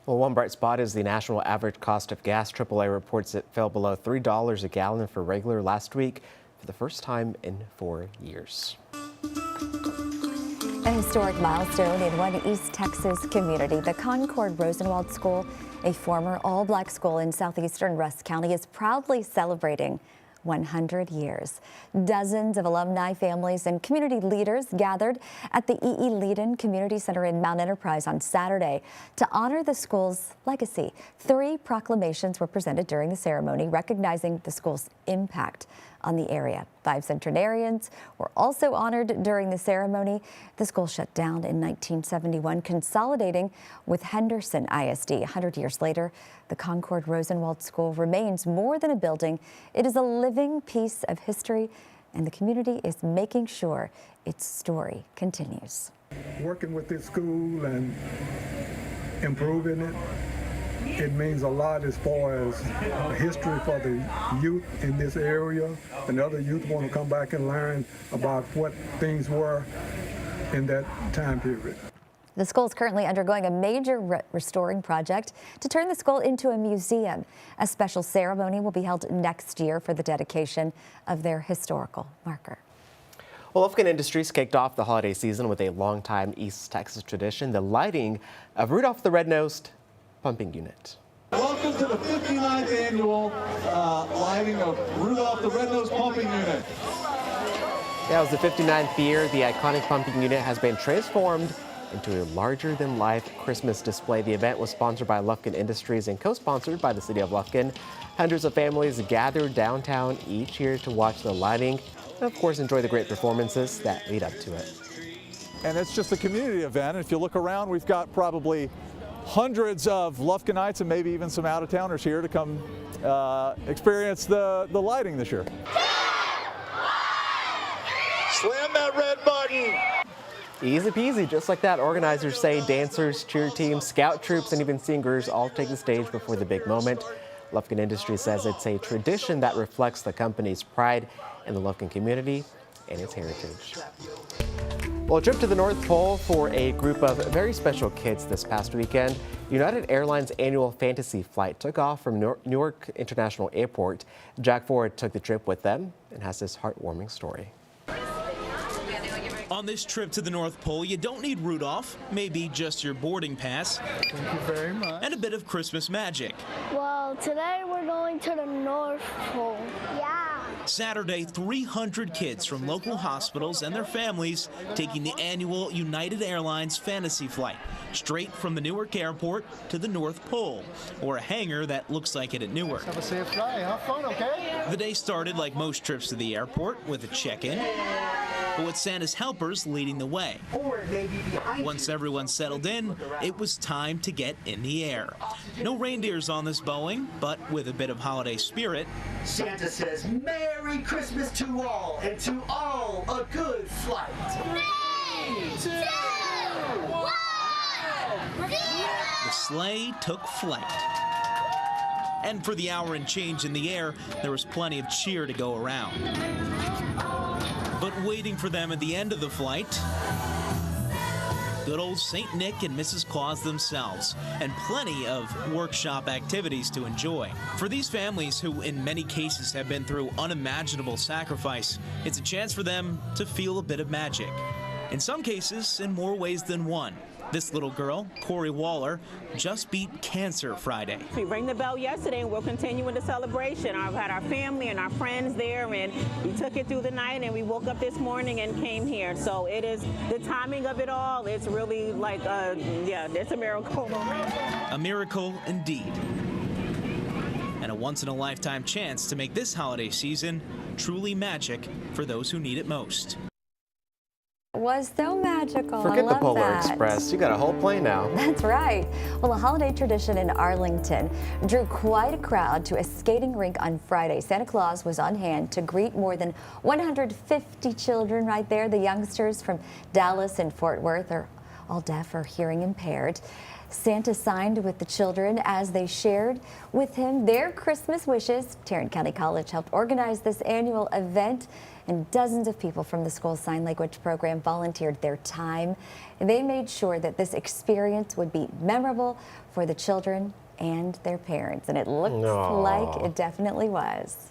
Well, one bright spot is the national average cost of gas. AAA reports it fell below $3 a gallon for regular last week for the first time in 4 years. A historic milestone in one East Texas community. The Concord Rosenwald School, a former all-black school in southeastern Rusk County, is proudly celebrating 100 years. Dozens of alumni, families, and community leaders gathered at the E.E. Leeden Community Center in Mount Enterprise on Saturday to honor the school's legacy. 3 proclamations were presented during the ceremony, recognizing the school's impact on the area. 5 centenarians were also honored during the ceremony. The school shut down in 1971, consolidating with Henderson ISD. 100 years later, the Concord Rosenwald School remains more than a building. It is a living piece of history, and the community is making sure its story continues. Working with this school and improving it, it means a lot as far as history for the youth in this area, and other youth want to come back and learn about what things were in that time period. The school is currently undergoing a major restoring project to turn the school into a museum. A special ceremony will be held next year for the dedication of their historical marker. Well, Lufkin Industries kicked off the holiday season with a longtime East Texas tradition, the lighting of Rudolph the Red-Nosed Pumping Unit. Welcome to the 59th annual lighting of Rudolph the Red-Nosed Pumping Unit. That was the 59th year the iconic pumping unit has been transformed into a larger-than-life Christmas display. The event was sponsored by Lufkin Industries and co-sponsored by the city of Lufkin. Hundreds of families gathered downtown each year to watch the lighting and, of course, enjoy the great performances that lead up to it. And it's just a community event. If you look around, we've got probably hundreds of Lufkinites and maybe even some out-of-towners here to come experience the lighting this year. Slam that red button. Easy peasy, just like that. Organizers say dancers, cheer teams, scout troops, and even singers all take the stage before the big moment. Lufkin Industries says it's a tradition that reflects the company's pride in the Lufkin community and its heritage. Well, a trip to the North Pole for a group of very special kids this past weekend. United Airlines annual fantasy flight took off from Newark International Airport. Jack Ford took the trip with them and has this heartwarming story. On this trip to the North Pole, you don't need Rudolph, maybe just your boarding pass. Thank you very much. And a bit of Christmas magic. Well, today we're going to the North Pole. Yeah. Saturday, 300 kids from local hospitals and their families taking the annual United Airlines fantasy flight straight from the Newark Airport to the North Pole, or a hangar that looks like it at Newark. Have a safe flight. Have fun, okay? The day started like most trips to the airport with a check-in, but with Santa's helpers leading the way. Once everyone settled in, it was time to get in the air. No reindeers on this Boeing, but with a bit of holiday spirit. Santa says, Merry Christmas to all, and to all a good flight. 3, 2, 1, 0. The sleigh took flight. And for the hour and change in the air, there was plenty of cheer to go around. But waiting for them at the end of the flight, good old St. Nick and Mrs. Claus themselves, and plenty of workshop activities to enjoy. For these families who in many cases have been through unimaginable sacrifice, it's a chance for them to feel a bit of magic. In some cases, in more ways than one. This little girl, Corey Waller, just beat cancer Friday. We rang the bell yesterday and we're continuing the celebration. I've had our family and our friends there, and we took it through the night, and we woke up this morning and came here. So it is the timing of it all. It's really like, yeah, it's a miracle. A miracle indeed. And a once-in-a-lifetime chance to make this holiday season truly magic for those who need it most. Was so magical. Forget the Polar that. Express. You got a whole plane now. That's right. Well, a holiday tradition in Arlington drew quite a crowd to a skating rink on Friday. Santa Claus was on hand to greet more than 150 children right there. The youngsters from Dallas and Fort Worth are all deaf or hearing impaired. Santa signed with the children as they shared with him their Christmas wishes. Tarrant County College helped organize this annual event, and dozens of people from the school's sign language program volunteered their time. And they made sure that this experience would be memorable for the children and their parents, and it looks like it definitely was.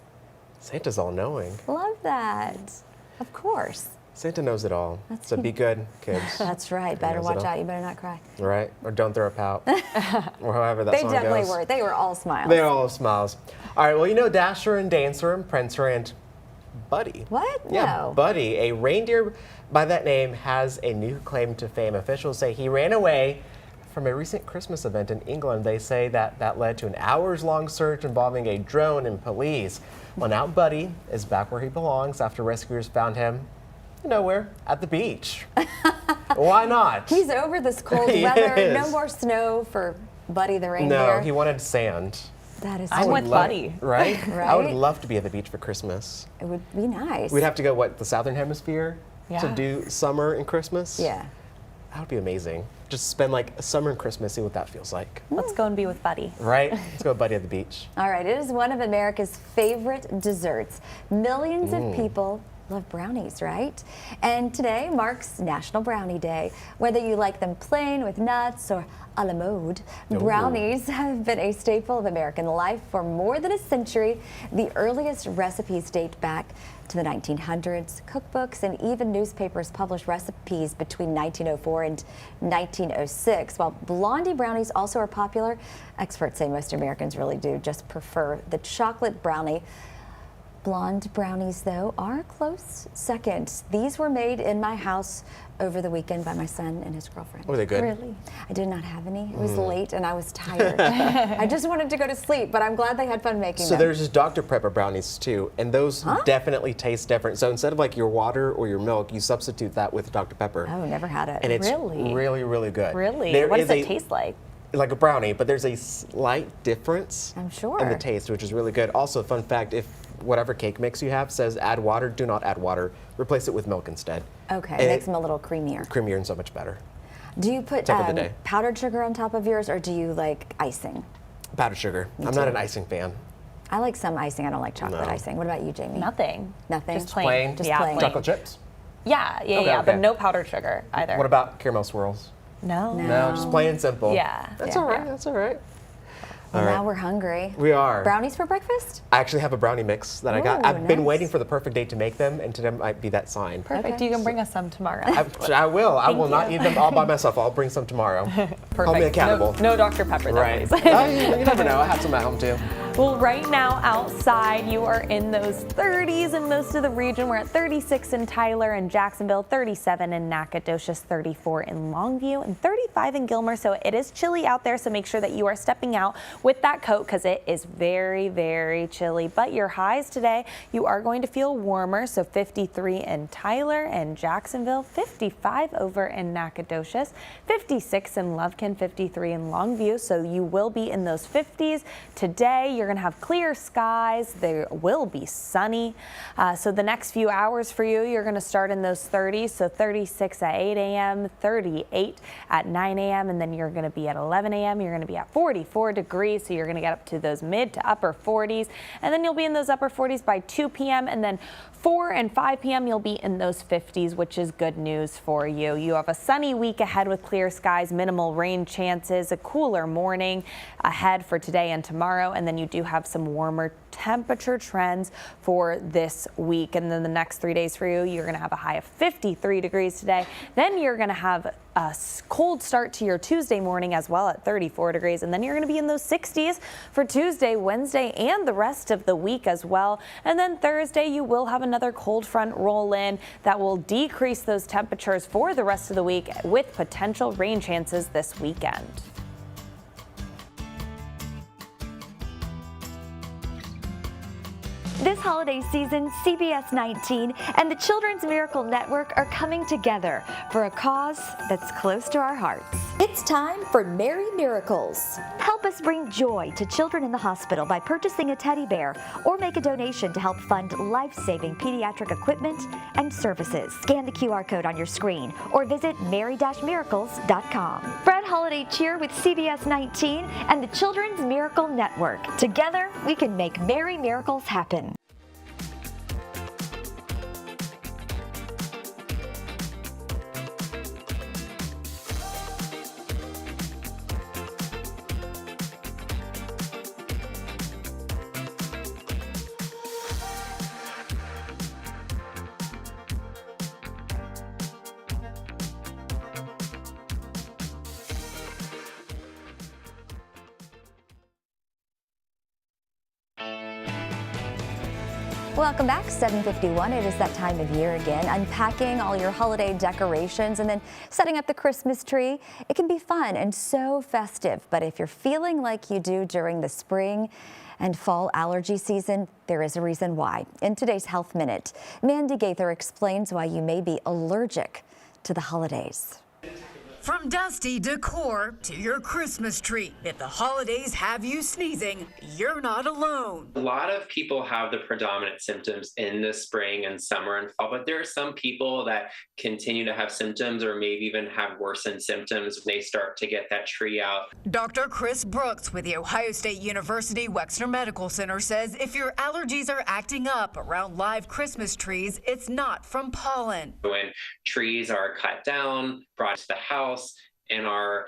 Santa's all-knowing. Love that. Of course. Santa knows it all. So be good, kids. That's right. Better watch out. You better not cry. Right? Or don't throw a pout. Or however that song goes. They definitely were. They were all smiles. They were all smiles. All right, well, you know Dasher and Dancer and Prancer and Buddy. What? Yeah, No. Buddy, a reindeer by that name, has a new claim to fame. Officials say he ran away from a recent Christmas event in England. They say that led to an hours-long search involving a drone and police. Well, now Buddy is back where he belongs after rescuers found him nowhere at the beach. Why not? He's over this cold weather. No more snow for Buddy the reindeer. No, he wanted sand. That is. I I'm with Buddy. Right? Right? I would love to be at the beach for Christmas. It would be nice. We'd have to go, what, the Southern Hemisphere to do summer and Christmas? Yeah. That would be amazing. Just spend like a summer and Christmas, see what that feels like. Let's go and be with Buddy. Right? Let's go with Buddy at the beach. All right, it is one of America's favorite desserts. Millions of people love brownies, right? And today marks National Brownie Day. Whether you like them plain with nuts or a la mode, brownies have been a staple of American life for more than a century. The earliest recipes date back to the 1900s. Cookbooks and even newspapers published recipes between 1904 and 1906. While blondie brownies also are popular, experts say most Americans really do just prefer the chocolate brownie. Blonde brownies, though, are a close second. These were made in my house over the weekend by my son and his girlfriend. Were they good? Really? I did not have any. It was late and I was tired. I just wanted to go to sleep, but I'm glad they had fun making them. So there's just Dr. Pepper brownies too, and those definitely taste different. So instead of like your water or your milk, you substitute that with Dr. Pepper. Oh, never had it. And it's really, really, really good. Really? What does it taste like? like a brownie, but there's a slight difference I'm sure. in the taste, which is really good. Also, fun fact, if whatever cake mix you have says add water, do not add water. Replace it with milk instead. Okay, it makes them a little creamier. Creamier and so much better. Do you put Tip of the day. powdered sugar on top of yours, or do you like icing? Powdered sugar. I'm not an icing fan. I like some icing. I don't like chocolate icing. What about you, Jamie? Nothing. Nothing? Just plain. Just Yeah, plain. plain. Chocolate chips? Yeah, but no powdered sugar either. What about caramel swirls? No. No, just plain and simple. Yeah. That's all right. That's all right. Well, All right. now we're hungry. We are. Brownies for breakfast? I actually have a brownie mix that I got. Ooh, I've been nice. waiting for the perfect day to make them, and today might be that sign. Perfect. Okay. You can bring us some tomorrow. I will. I Thank will not you. eat them all by myself. I'll bring some tomorrow. Perfect. Call me accountable. No Dr. Pepper, though, Right. please. You never know. I have some at home too. Well, right now outside you are in those 30s in most of the region. We're at 36 in Tyler and Jacksonville, 37 in Nacogdoches, 34 in Longview, and 35 in Gilmer. So it is chilly out there, so make sure that you are stepping out with that coat because it is very, very chilly. But your highs today, you are going to feel warmer. So 53 in Tyler and Jacksonville, 55 over in Nacogdoches, 56 in Lovekin, 53 in Longview. So you will be in those 50s today. You're going to have clear skies. There will be sunny. So the next few hours for you, you're going to start in those 30s. So 36 at 8 a.m., 38 at 9 a.m., and then you're going to be at 11 a.m. You're going to be at 44 degrees. So you're going to get up to those mid to upper 40s. And then you'll be in those upper 40s by 2 p.m. And then 4 and 5 p.m. you'll be in those 50s, which is good news for you. You have a sunny week ahead with clear skies, minimal rain chances, a cooler morning ahead for today and tomorrow. And then you do have some warmer temperature trends for this week. And then the next 3 days for you, you're going to have a high of 53 degrees today. Then you're going to have a cold start to your Tuesday morning as well at 34 degrees. And then you're going to be in those 60s for Tuesday, Wednesday, and the rest of the week as well. And then Thursday, you will have another cold front roll in that will decrease those temperatures for the rest of the week with potential rain chances this weekend. This holiday season, CBS19 and the Children's Miracle Network are coming together for a cause that's close to our hearts. It's time for Merry Miracles. Help us bring joy to children in the hospital by purchasing a teddy bear or make a donation to help fund life-saving pediatric equipment and services. Scan the QR code on your screen or visit merry-miracles.com. Spread holiday cheer with CBS19 and the Children's Miracle Network. Together, we can make merry miracles happen. Welcome back, 7:51. It is that time of year again. Unpacking all your holiday decorations and then setting up the Christmas tree. It can be fun and so festive, but if you're feeling like you do during the spring and fall allergy season, there is a reason why. In today's Health Minute, Mandy Gaither explains why you may be allergic to the holidays. From dusty decor to your Christmas tree, if the holidays have you sneezing, you're not alone. A lot of people have the predominant symptoms in the spring and summer and fall, but there are some people that continue to have symptoms or maybe even have worsened symptoms when they start to get that tree out. Dr. Chris Brooks with the Ohio State University Wexner Medical Center says if your allergies are acting up around live Christmas trees, it's not from pollen. When trees are cut down, brought to the house, in our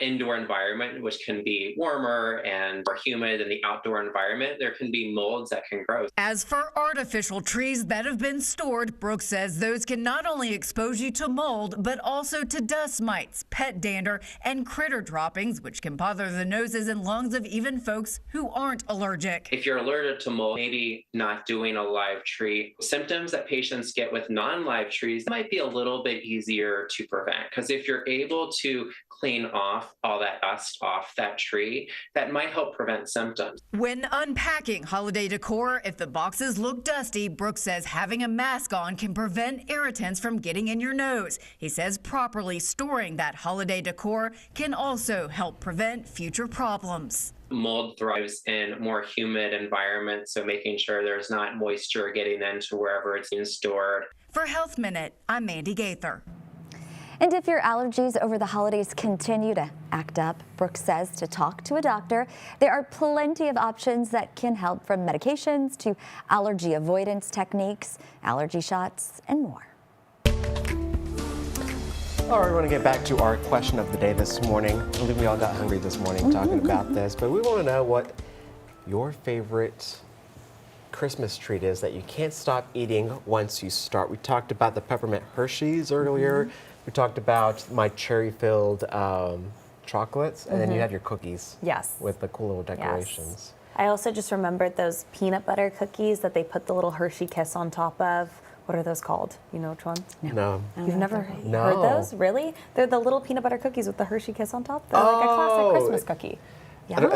indoor environment, which can be warmer and more humid than the outdoor environment, there can be molds that can grow. As for artificial trees that have been stored, Brooks says those can not only expose you to mold, but also to dust mites, pet dander, and critter droppings, which can bother the noses and lungs of even folks who aren't allergic. If you're allergic to mold, maybe not doing a live tree. Symptoms that patients get with non-live trees might be a little bit easier to prevent, because if you're able to clean off all that dust off that tree that might help prevent symptoms. When unpacking holiday decor, if the boxes look dusty, Brooks says having a mask on can prevent irritants from getting in your nose. He says properly storing that holiday decor can also help prevent future problems. Mold thrives in more humid environments, so making sure there's not moisture getting into wherever it's being stored. For Health Minute, I'm Mandy Gaither. And if your allergies over the holidays continue to act up, Brooks says to talk to a doctor. There are plenty of options that can help, from medications to allergy avoidance techniques, allergy shots, and more. All right, we want to get back to our question of the day this morning. I believe we all got hungry this morning talking about this, but we want to know what your favorite Christmas treat is that you can't stop eating once you start. We talked about the peppermint Hershey's earlier. We talked about my cherry-filled chocolates, and then you had your cookies. Yes. With the cool little decorations. Yes. I also just remembered those peanut butter cookies that they put the little Hershey Kiss on top of. What are those called? You know which one? No. You've never No. heard those? Really? They're the little peanut butter cookies with the Hershey Kiss on top. They're like a classic Christmas cookie.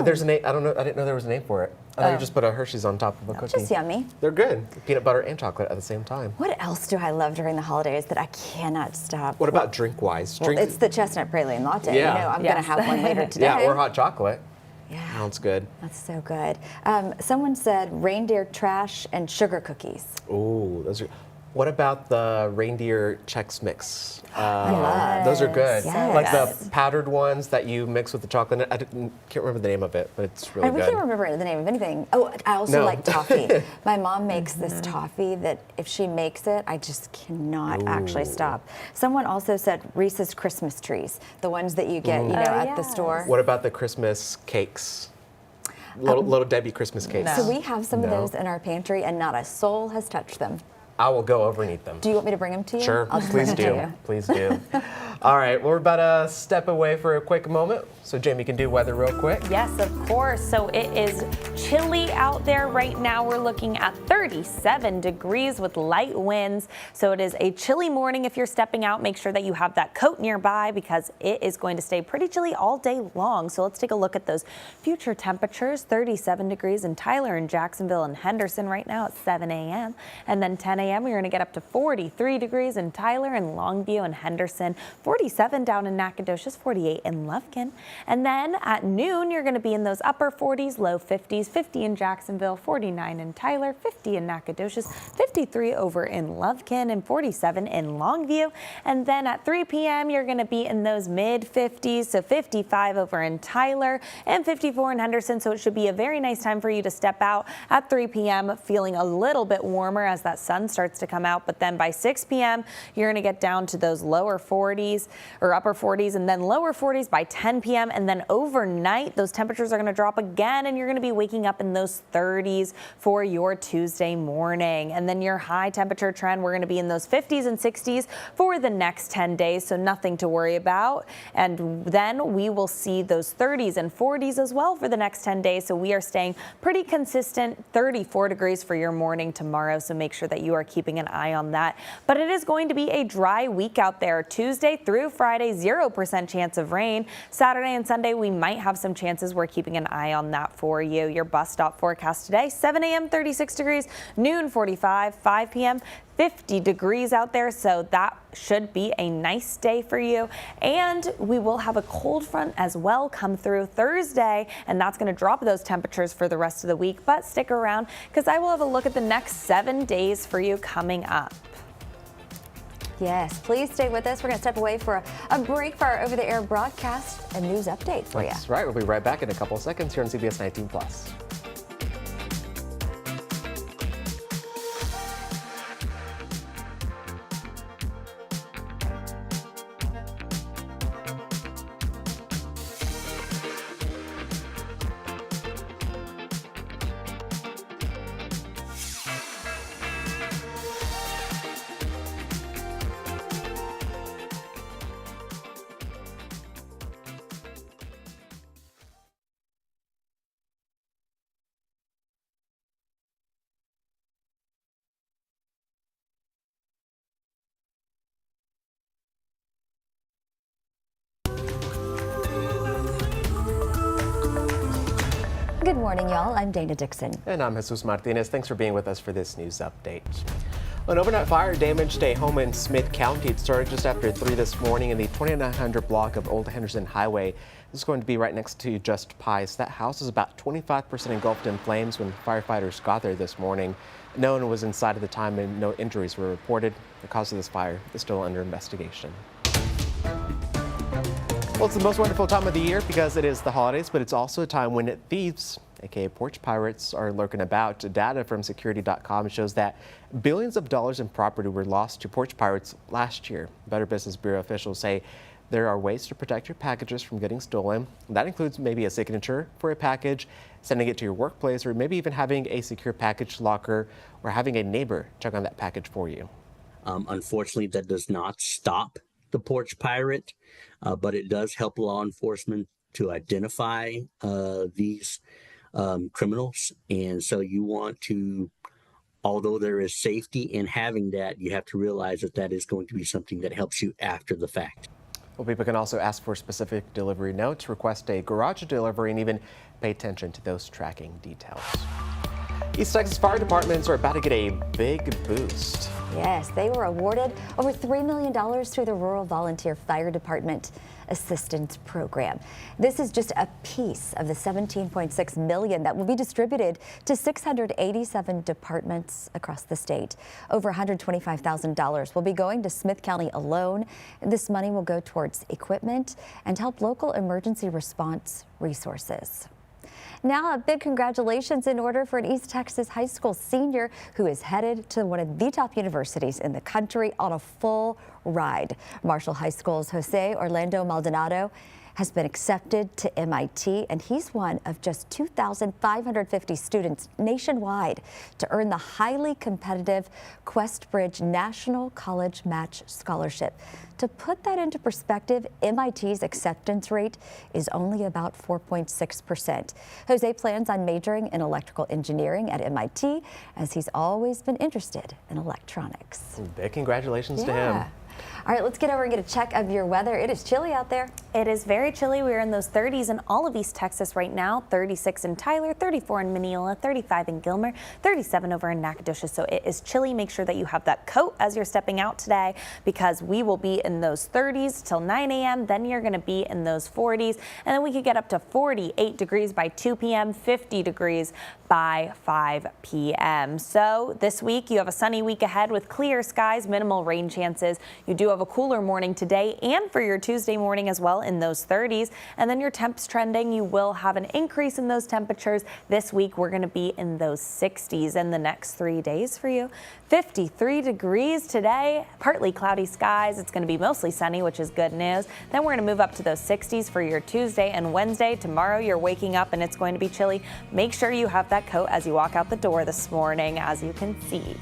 There's a name. I don't know. I didn't know there was a name for it. I thought you just put a Hershey's on top of a cookie. Just yummy. They're good. Peanut butter and chocolate at the same time. What else do I love during the holidays that I cannot stop? What about drink-wise? Well, it's the chestnut praline latte. Yeah. You know, I'm going to have one later today. Yeah, or hot chocolate. Yeah. Sounds good. That's so good. Someone said reindeer trash and sugar cookies. Ooh, those are. What about the reindeer Chex Mix? Yes. Those are good. Yes. Like the powdered ones that you mix with the chocolate. I can't remember the name of it, but it's really We good. can't remember the name of anything. Oh, I also like toffee. My mom makes this toffee that if she makes it, I just cannot actually stop. Someone also said Reese's Christmas trees, the ones that you get, at the store. What about the Christmas cakes? Little Debbie Christmas cakes. So we have some of those in our pantry, and not a soul has touched them. I will go over and eat them. Do you want me to bring them to you? Sure, I'll just please bring them to do. you. Please do. All right, well, we're about to step away for a quick moment. So Jamie can do weather real quick. Yes, of course. So it is chilly out there right now. We're looking at 37 degrees with light winds. So it is a chilly morning. If you're stepping out, make sure that you have that coat nearby because it is going to stay pretty chilly all day long. So let's take a look at those future temperatures. 37 degrees in Tyler and Jacksonville and Henderson right now at 7 a.m. And then 10 a.m. we're going to get up to 43 degrees in Tyler and Longview and Henderson, 47 down in Nacogdoches, 48 in Lufkin. And then at noon, you're going to be in those upper 40s, low 50s, 50 in Jacksonville, 49 in Tyler, 50 in Nacogdoches, 53 over in Lufkin, and 47 in Longview. And then at 3 p.m., you're going to be in those mid 50s, so 55 over in Tyler and 54 in Henderson. So it should be a very nice time for you to step out at 3 p.m. feeling a little bit warmer as that sun starts to come out. But then by 6 p.m., you're going to get down to those lower 40s or upper 40s and then lower 40s by 10 p.m. And then overnight, those temperatures are going to drop again, and you're going to be waking up in those 30s for your Tuesday morning. And then your high temperature trend, we're going to be in those 50s and 60s for the next 10 days, so nothing to worry about. And then we will see those 30s and 40s as well for the next 10 days. So we are staying pretty consistent, 34 degrees for your morning tomorrow. So make sure that you are keeping an eye on that. But it is going to be a dry week out there. Tuesday through Friday, 0% chance of rain. Saturday and Sunday, we might have some chances. We're keeping an eye on that for you. Your bus stop forecast today, 7 a.m. 36 degrees, noon 45, 5 p.m. 50 degrees out there, so that should be a nice day for you. And we will have a cold front as well come through Thursday, and that's going to drop those temperatures for the rest of the week. But stick around because I will have a look at the next 7 days for you coming up. Yes, please stay with us. We're going to step away for a break for our over-the-air broadcast and news update for you. That's right. We'll be right back in a couple of seconds here on CBS 19+. Good morning, y'all. I'm Dana Dixon. And I'm Jesus Martinez. Thanks for being with us for this news update. An overnight fire damaged a home in Smith County. It started just after 3 this morning in the 2900 block of Old Henderson Highway. This is going to be right next to Just Pies. That house is about 25% engulfed in flames when firefighters got there this morning. No one was inside at the time and no injuries were reported. The cause of this fire is still under investigation. Well, it's the most wonderful time of the year because it is the holidays, but it's also a time when thieves, aka porch pirates, are lurking about. Data from security.com shows that billions of dollars in property were lost to porch pirates last year. Better Business Bureau officials say there are ways to protect your packages from getting stolen. That includes maybe a signature for a package, sending it to your workplace, or maybe even having a secure package locker or having a neighbor check on that package for you. Unfortunately, that does not stop the porch pirate, but it does help law enforcement to identify these criminals. And so you want to, although there is safety in having that, you have to realize that that is going to be something that helps you after the fact. Well, people can also ask for specific delivery notes, request a garage delivery, and even pay attention to those tracking details. East Texas fire departments are about to get a big boost. Yes, they were awarded over $3 million through the Rural Volunteer Fire Department Assistance Program. This is just a piece of the $17.6 million that will be distributed to 687 departments across the state. Over $125,000 will be going to Smith County alone. This money will go towards equipment and help local emergency response resources. Now, a big congratulations in order for an East Texas high school senior who is headed to one of the top universities in the country on a full ride. Marshall High School's Jose Orlando Maldonado has been accepted to MIT, and he's one of just 2,550 students nationwide to earn the highly competitive Questbridge National College Match Scholarship. To put that into perspective, MIT's acceptance rate is only about 4.6%. Jose plans on majoring in electrical engineering at MIT, as he's always been interested in electronics. Big congratulations to him. All right, let's get over and get a check of your weather. It is chilly out there. It is very chilly. We're in those 30s in all of East Texas right now. 36 in Tyler, 34 in Mineola, 35 in Gilmer, 37 over in Nacogdoches. So it is chilly. Make sure that you have that coat as you're stepping out today, because we will be in those 30s till 9 a.m. Then you're going to be in those 40s. And then we could get up to 48 degrees by 2 p.m., 50 degrees by 5 p.m. So this week you have a sunny week ahead with clear skies, minimal rain chances. You do have a cooler morning today and for your Tuesday morning as well in those 30s. And then your temps trending, you will have an increase in those temperatures. This week we're going to be in those 60s in the next 3 days for you. 53 degrees today, partly cloudy skies. It's going to be mostly sunny, which is good news. Then we're going to move up to those 60s for your Tuesday and Wednesday. Tomorrow you're waking up and it's going to be chilly. Make sure you have that coat as you walk out the door this morning, as you can see.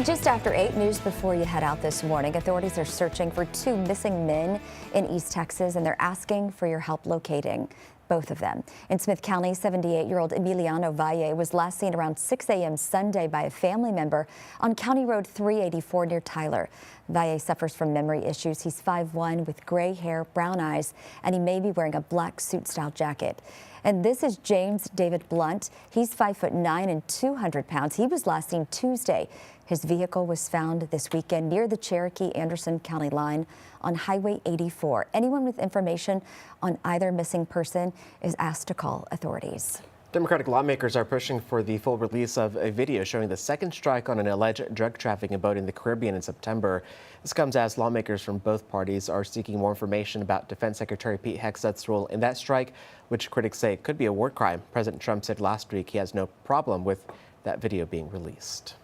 Just after 8, news before you head out this morning. Authorities are searching for 2 missing men in East Texas, and they're asking for your help locating both of them. In Smith County, 78-year-old Emiliano Valle was last seen around 6 a.m. Sunday by a family member on County Road 384 near Tyler. Valle suffers from memory issues. He's 5'1" with gray hair, brown eyes, and he may be wearing a black suit-style jacket. And this is James David Blunt. He's 5'9" and 200 pounds. He was last seen Tuesday. His vehicle was found this weekend near the Cherokee-Anderson County line on Highway 84. Anyone with information on either missing person is asked to call authorities. Democratic lawmakers are pushing for the full release of a video showing the second strike on an alleged drug trafficking boat in the Caribbean in September. This comes as lawmakers from both parties are seeking more information about Defense Secretary Pete Hegseth's role in that strike, which critics say could be a war crime. President Trump said last week he has no problem with that video being released.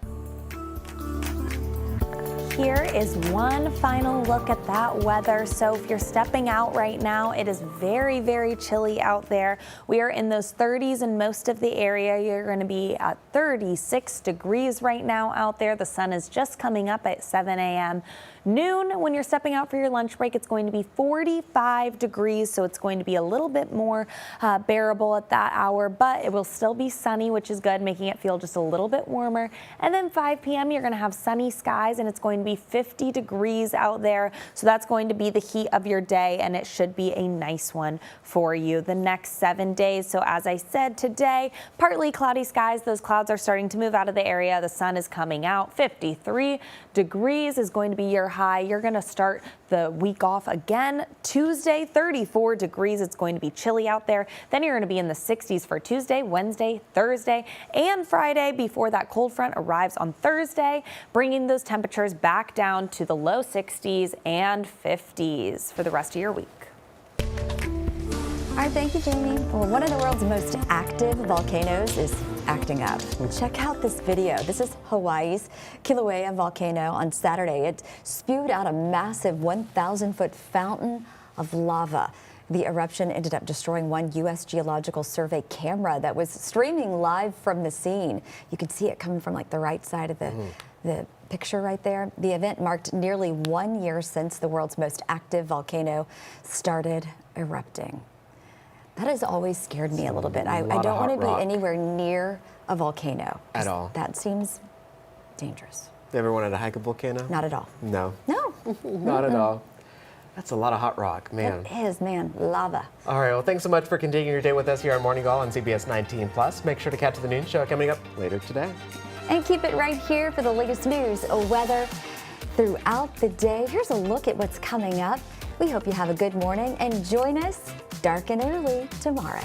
Here is one final look at that weather. So if you're stepping out right now, it is very, very chilly out there. We are in those 30s in most of the area. You're going to be at 36 degrees right now out there. The sun is just coming up at 7 a.m. Noon, when you're stepping out for your lunch break, it's going to be 45 degrees, so it's going to be a little bit more bearable at that hour, but it will still be sunny, which is good, making it feel just a little bit warmer. And then 5 p.m., you're going to have sunny skies, and it's going to be 50 degrees out there, so that's going to be the heat of your day, and it should be a nice one for you the next 7 days. So as I said, today, partly cloudy skies. Those clouds are starting to move out of the area. The sun is coming out. 53 degrees is going to be your high. You're going to start the week off again. Tuesday, 34 degrees. It's going to be chilly out there. Then you're going to be in the 60s for Tuesday, Wednesday, Thursday, and Friday before that cold front arrives on Thursday, bringing those temperatures back down to the low 60s and 50s for the rest of your week. All right, thank you, Jamie. Well, one of the world's most active volcanoes is acting up. Check out this video. This is Hawaii's Kilauea volcano on Saturday. It spewed out a massive 1,000-foot fountain of lava. The eruption ended up destroying one U.S. Geological Survey camera that was streaming live from the scene. You can see it coming from like the right side of the picture right there. The event marked nearly 1 year since the world's most active volcano started erupting. That has always scared me a little bit. I don't want to be anywhere near a volcano. At all. That seems dangerous. You ever wanted to hike a volcano? Not at all. No. No. Not at all. That's a lot of hot rock, man. It is, man. Lava. All right, well, thanks so much for continuing your day with us here on Morning Call on CBS19+. Make sure to catch the noon show coming up later today. And keep it right here for the latest news, weather throughout the day. Here's a look at what's coming up. We hope you have a good morning and join us dark and early tomorrow.